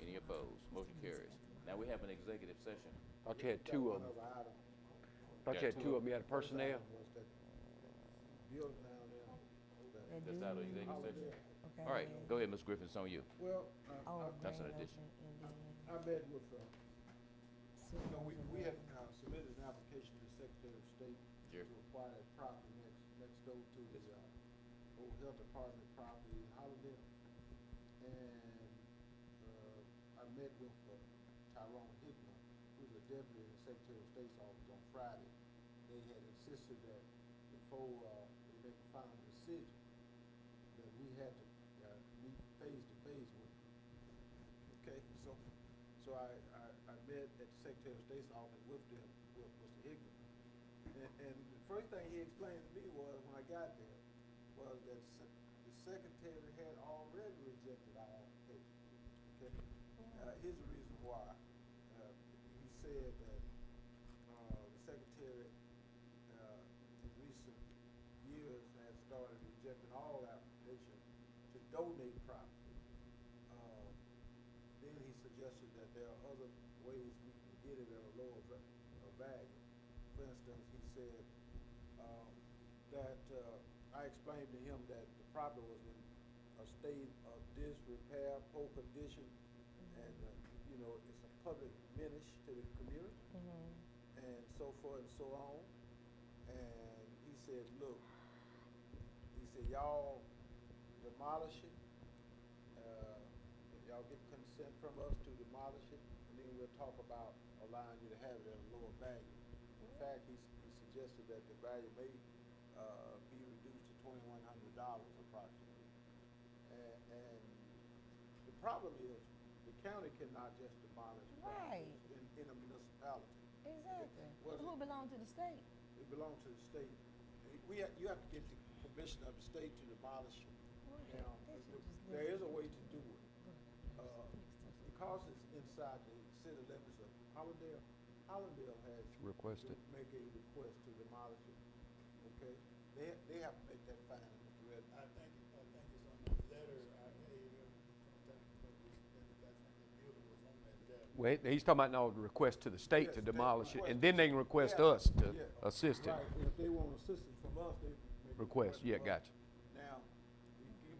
Any opposed? Motion carries. Now we have an executive session. Thought you had two of them. Thought you had two of them. You had personnel. Building down there. That That's out of executive session. Okay. All right, go ahead, Ms. Griffin, it's on you. Well, Oh, That's an grand addition. opening and I met with, then we had submitted an application to the Secretary of State Sure. to acquire that property next door to the, old health department property in Hollandale. And, I met with, Tyrone Hickman, who's a deputy in the Secretary of State's office on Friday. They had insisted that before, they make a final decision, that we had to, meet face to face with them. Okay, so I met at the Secretary of State's office with them, with Mr. Hickman. And the first thing he explained to me was, when I got there, was that the secretary had already rejected our application, okay? Here's the reason why. He said that, the secretary, in recent years has started rejecting all applications to donate property. Then he suggested that there are other ways we can get it at a lower value. For instance, he said, that, I explained to him that the property was in a state of disrepair, poor condition, and, you know, it's a public menace to the community, and so forth and so on. And he said, look, he said, y'all demolish it, y'all get consent from us to demolish it, and then we'll talk about allowing you to have it at a lower value. In fact, he suggested that the value may, be reduced to $2,100 approximately. And the problem is, the county cannot just demolish Right. properties in a municipality. Exactly. Was Who it- belong to the state? It belongs to the state. You have to get the permission of the state to demolish it. Right. Now, They should just there let is a way to do it. Because it's inside the city limits of Hollandale, Hollandale has Request to it. make a request to demolish it, okay? They have to make that final, Mr. Red. I think it's on the letter I gave him, that the building was on that debt. Well, he's talking about no request to the state to Yes, they demolish it, request- and then they can request Yeah, us to yeah. assist him. Right, and if they want assistance from us, they make a Request, yeah, from us. gotcha. Now,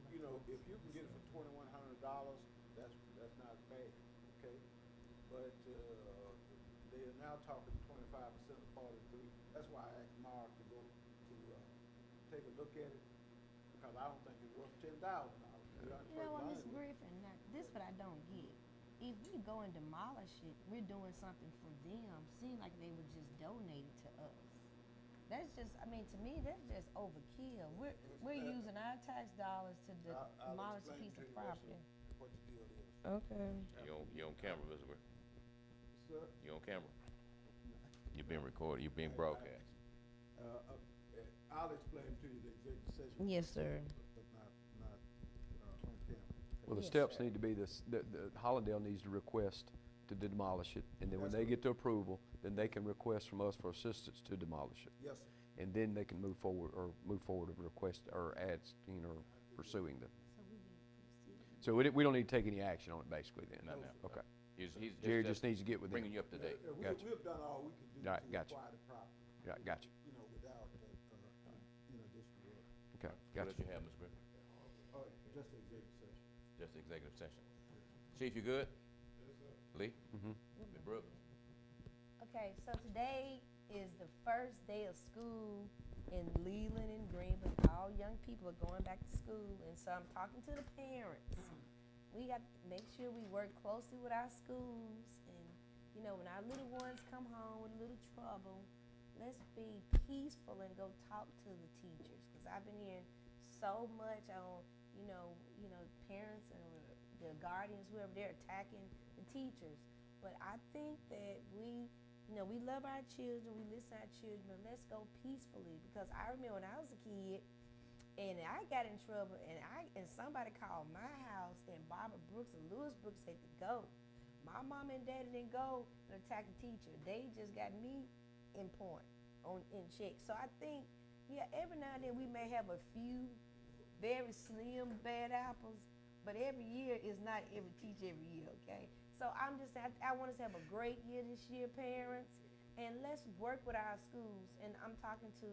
you know, if you can get it for $2,100, that's not bad, okay? But, they are now talking 25% of 43. That's why I asked Mark to go to, take a look at it, because I don't think it's worth $10,000. You know what, Ms. Griffin, now, this what I don't get. If we go and demolish it, we're doing something for them. Seems like they would just donate it to us. That's just, I mean, to me, that's just overkill. We're using our tax dollars to I'll demolish a explain piece to of you what's property. what the deal is. Okay. You on camera, Mr. Griffin? Sir? You on camera? You're being recorded, you're being broadcast. I'll explain to you the executive session. Yes, sir. But not on camera. Okay. Well, the Yes, steps sir. need to be this, the Hollandale needs to request to demolish it, and then when they get the approval, then they can request from us for assistance to demolish it. Yes, sir. And then they can move forward and request, or add, pursuing them. So we don't need to take any action on it basically then? Not now. Okay. He's Jerry just needs to get with them. bringing you up to date. Gotcha. We've done all we can do Right, to gotcha. acquire the property. Right, gotcha. You know, without, this work. Okay, What gotcha. else you have, Ms. Griffin? Oh, just the executive session. Just the executive session. Chief, you good? Lee? Mm-hmm. Ms. Brooks? Okay, so today is the first day of school in Leland and Greenville. All young people are going back to school, and so I'm talking to the parents. We got to make sure we work closely with our schools, and, when our little ones come home with a little trouble, let's be peaceful and go talk to the teachers, because I've been hearing so much on, parents and the guardians, whoever, they're attacking the teachers. But I think that we love our children, we listen to our children, but let's go peacefully, because I remember when I was a kid and I got in trouble and somebody called my house and Barbara Brooks and Lewis Brooks had to go. My mom and daddy didn't go and attack the teacher. They just got me in check. So I think, every now and then we may have a few very slim bad apples, but every year is not every teacher every year, okay? So I'm just saying, I want us to have a great year this year, parents, and let's work with our schools. And I'm talking to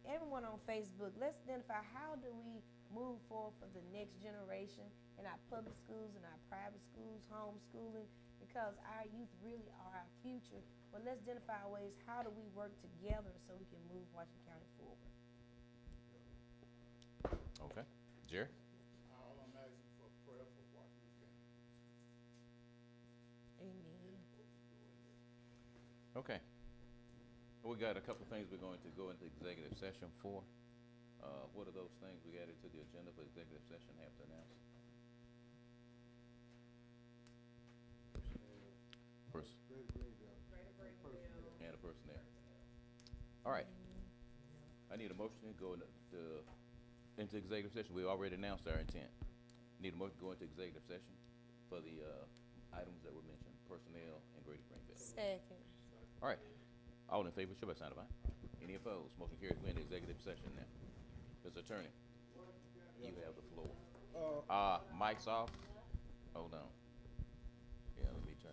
everyone on Facebook. Let's identify, how do we move forward for the next generation in our public schools and our private schools, homeschooling, because our youth really are our future. But let's identify ways, how do we work together so we can move Washington County forward? Okay. Jerry? All I'm asking for prayer for Washington County. Amen. Okay. We got a couple of things we're going to go into executive session for. What are those things we added to the agenda for executive session have to announce? And a personnel. All right. I need a motion to go into executive session. We already announced our intent. Need a motion to go into executive session for the items that were mentioned, personnel and Greater Greenville. Second. All right. All in favor, show by sign of aye. Any opposed? Motion carries. We're in executive session now. Mr. Attorney, you have the floor. Mic's off. Hold on. Yeah, let me turn.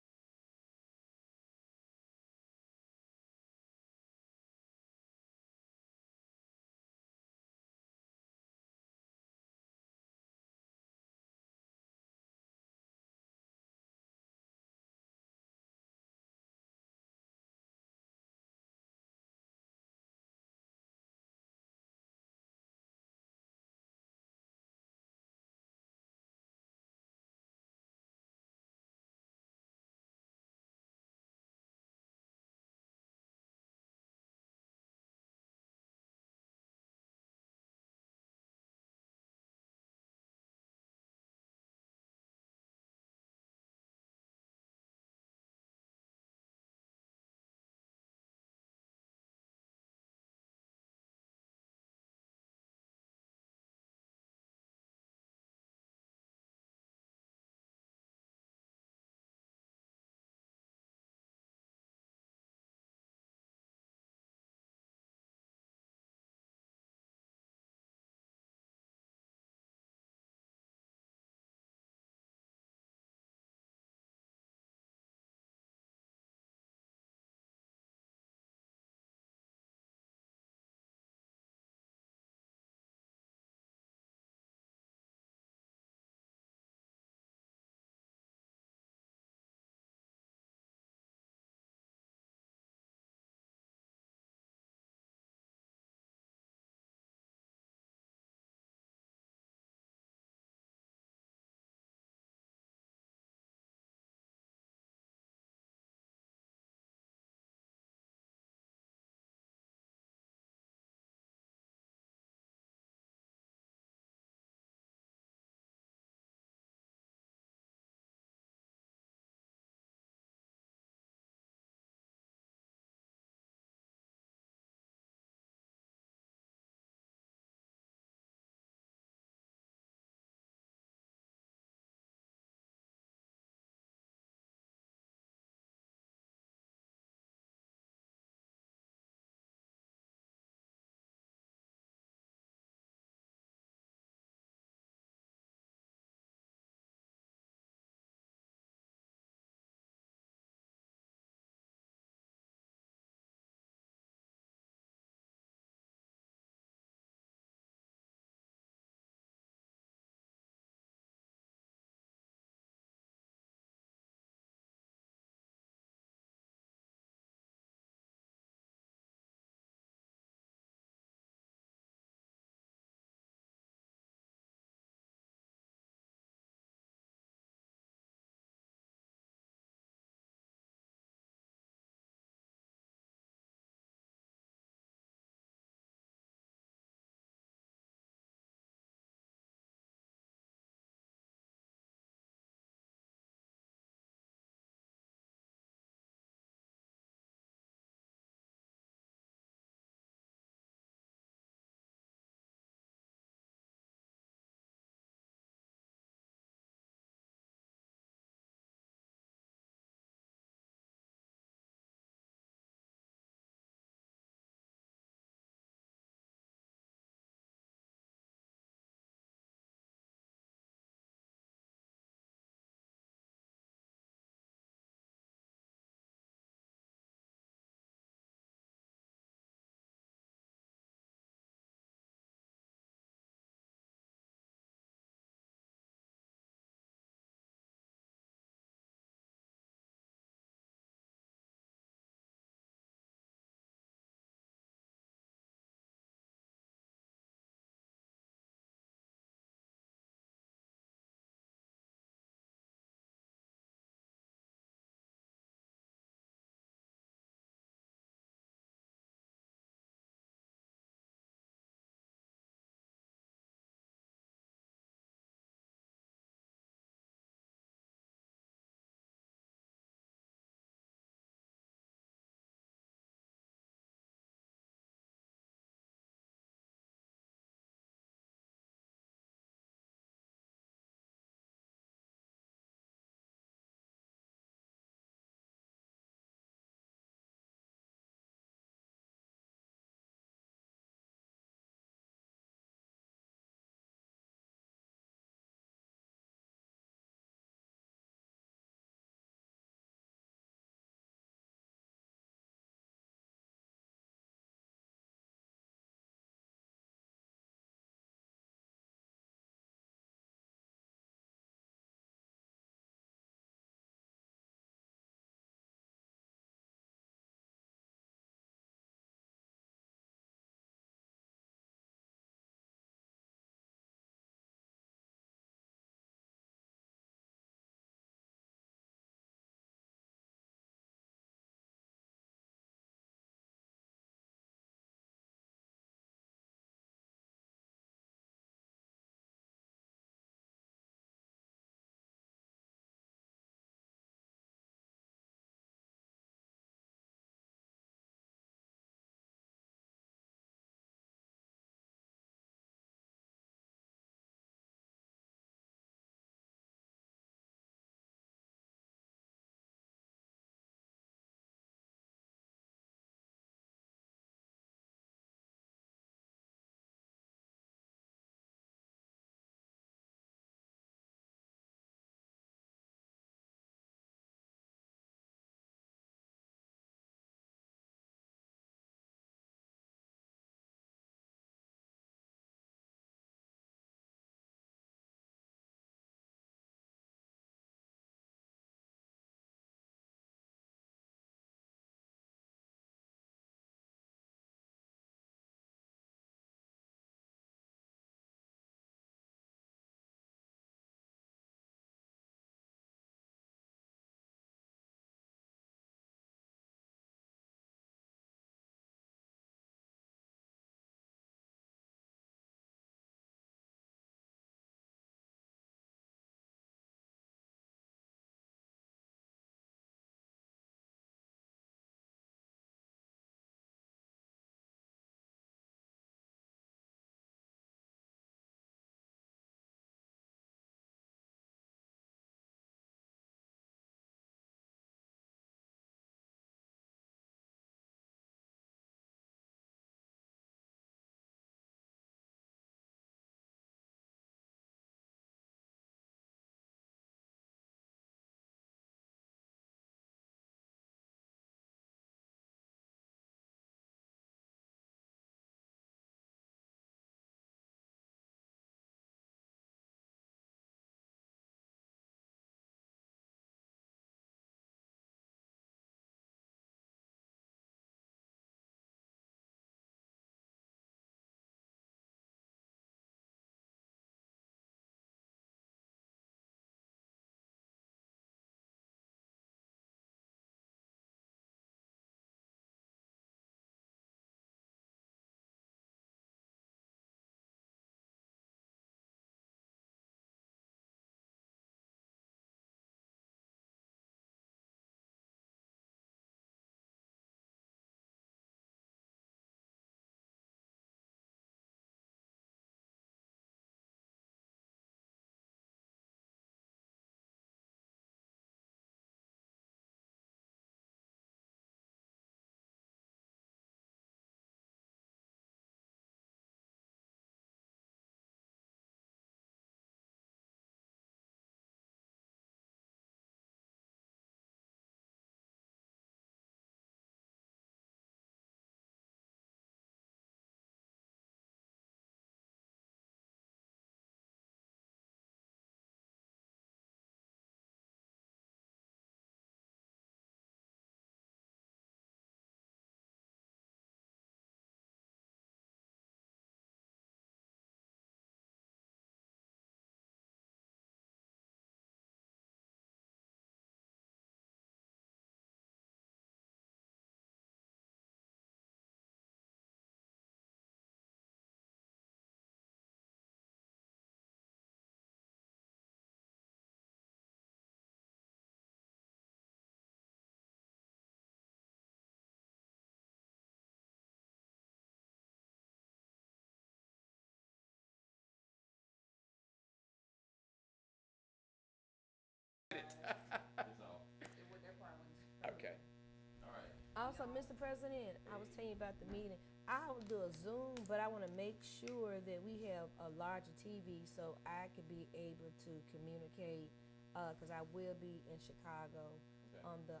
Also, Mr. President, I was telling you about the meeting. I will do a Zoom, but I wanna make sure that we have a larger TV so I could be able to communicate, cause I will be in Chicago Okay.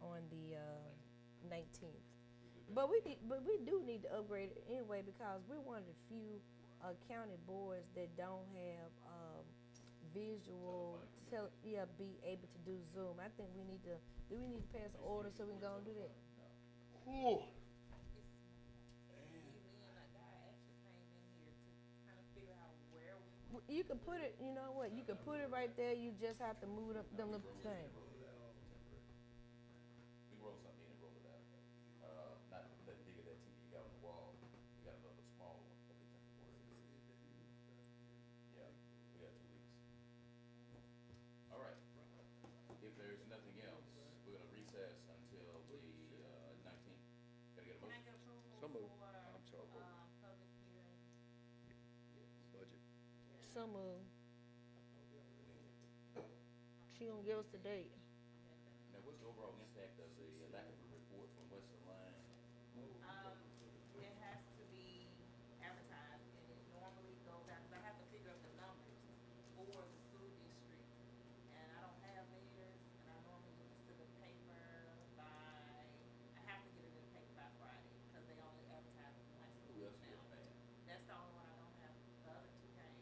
on the 19th. But we do need to upgrade it anyway because we're one of the few county boards that don't have visual be able to do Zoom. I think we need to pass an order so we can go and do that? Leland, a guy actually came in here to kind of figure out where we. You could put it, you know what, you could put it right there, you just have to move them little things. We can roll something in and roll it out. Not that big of that TV you got on the wall. We got another small one. What they think for it is. Yeah, we got 2 weeks. All right. If there's nothing else, we're gonna recess until the 19th. Gotta get a Can I motion. get approval So moved. for, I'm sorry. public hearing? Budget. So move. She gonna give us the date. Now, what's the overall impact of the lack of a report from Western Line? It has to be advertised, and it normally goes out, 'cause I have to figure up the numbers for the school district. And I don't have theirs, and I normally get this to the paper I have to get it in the paper by Friday, because they only advertise in my Who school else now. is paying? That's the only one I don't have, the other two came.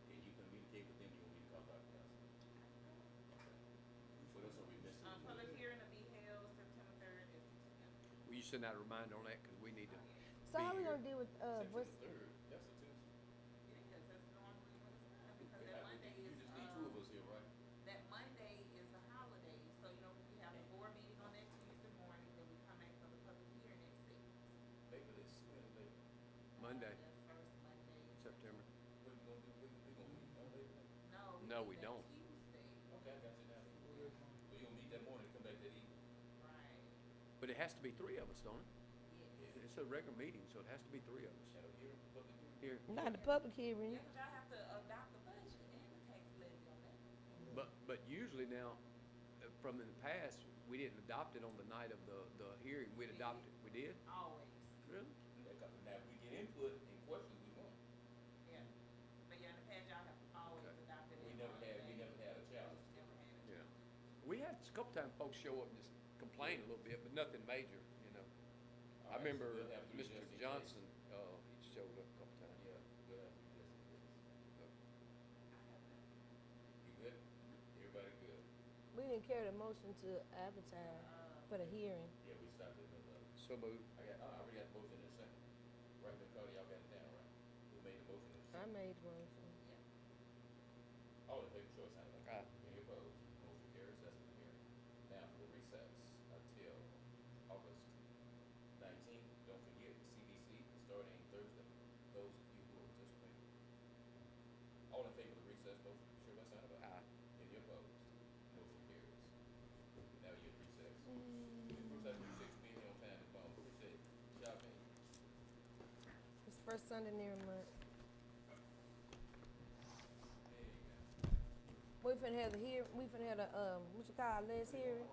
Can you communicate with them? You want me to contact us? What else are we missing? Public hearing will be held September 3rd at 6 p.m. Will you send out a reminder on that, cause we need to So be how we here. gonna deal with, what's, September 3rd, that's a Tuesday. It is, that's normally when it's done, because We that have- Monday You is, just need 2 of us here, right? that Monday is a holiday, so you know, we have the board meeting on that Tuesday morning, then we come back for the public hearing at 6. Maybe this Wednesday. Monday, The first Monday. September. What are you gonna do? We gonna meet Monday? No, meet we that don't. Tuesday, Okay, I got you now. So you gonna meet that morning and come back that evening? right, But it has to be 3 of us, don't it? yes. It's a regular meeting, so it has to be 3 of us. Have a hearing, public hearing? Here, not the public hearing? Yeah, 'cause y'all have to adopt the budget and the tax levy on that. but usually now, from in the past, we didn't adopt it on the night of the hearing, we'd adopt it, we did? Always, Really? Now, if we get input and questions, we won't. yeah. But yeah, in the past, y'all have always Okay. adopted it. We never on had the day. a challenge. Never had it. Yeah. We had a couple times folks show up and just complain a little bit, but nothing major, you know. All I right, so remember we'll have 3 Mr. just in case. Johnson, he showed up a couple times. Yeah, we'll have 3 just in case. You good? Everybody good? We didn't carry the motion to advertise for the hearing. Yeah, we stopped in the middle of it. So moved. I already got the motion in a second. Right, McCarty, y'all got it down, right? Who made the motion in a I second? made the motion. All in favor, show of sign. Aye. Any opposed? Motion carries. That's the hearing. Now for the recess until August 19th. Don't forget, CBC is starting Thursday. Those of you who are participating. All in favor of the recess motion, show by sign of aye. Aye. Any opposed? Motion carries. Now you're at recess. Bruce, I appreciate you being here on time and phone. Appreciate it. Shopping. It's first Sunday in every month. There you go. We finna have the what you call it, last hearing?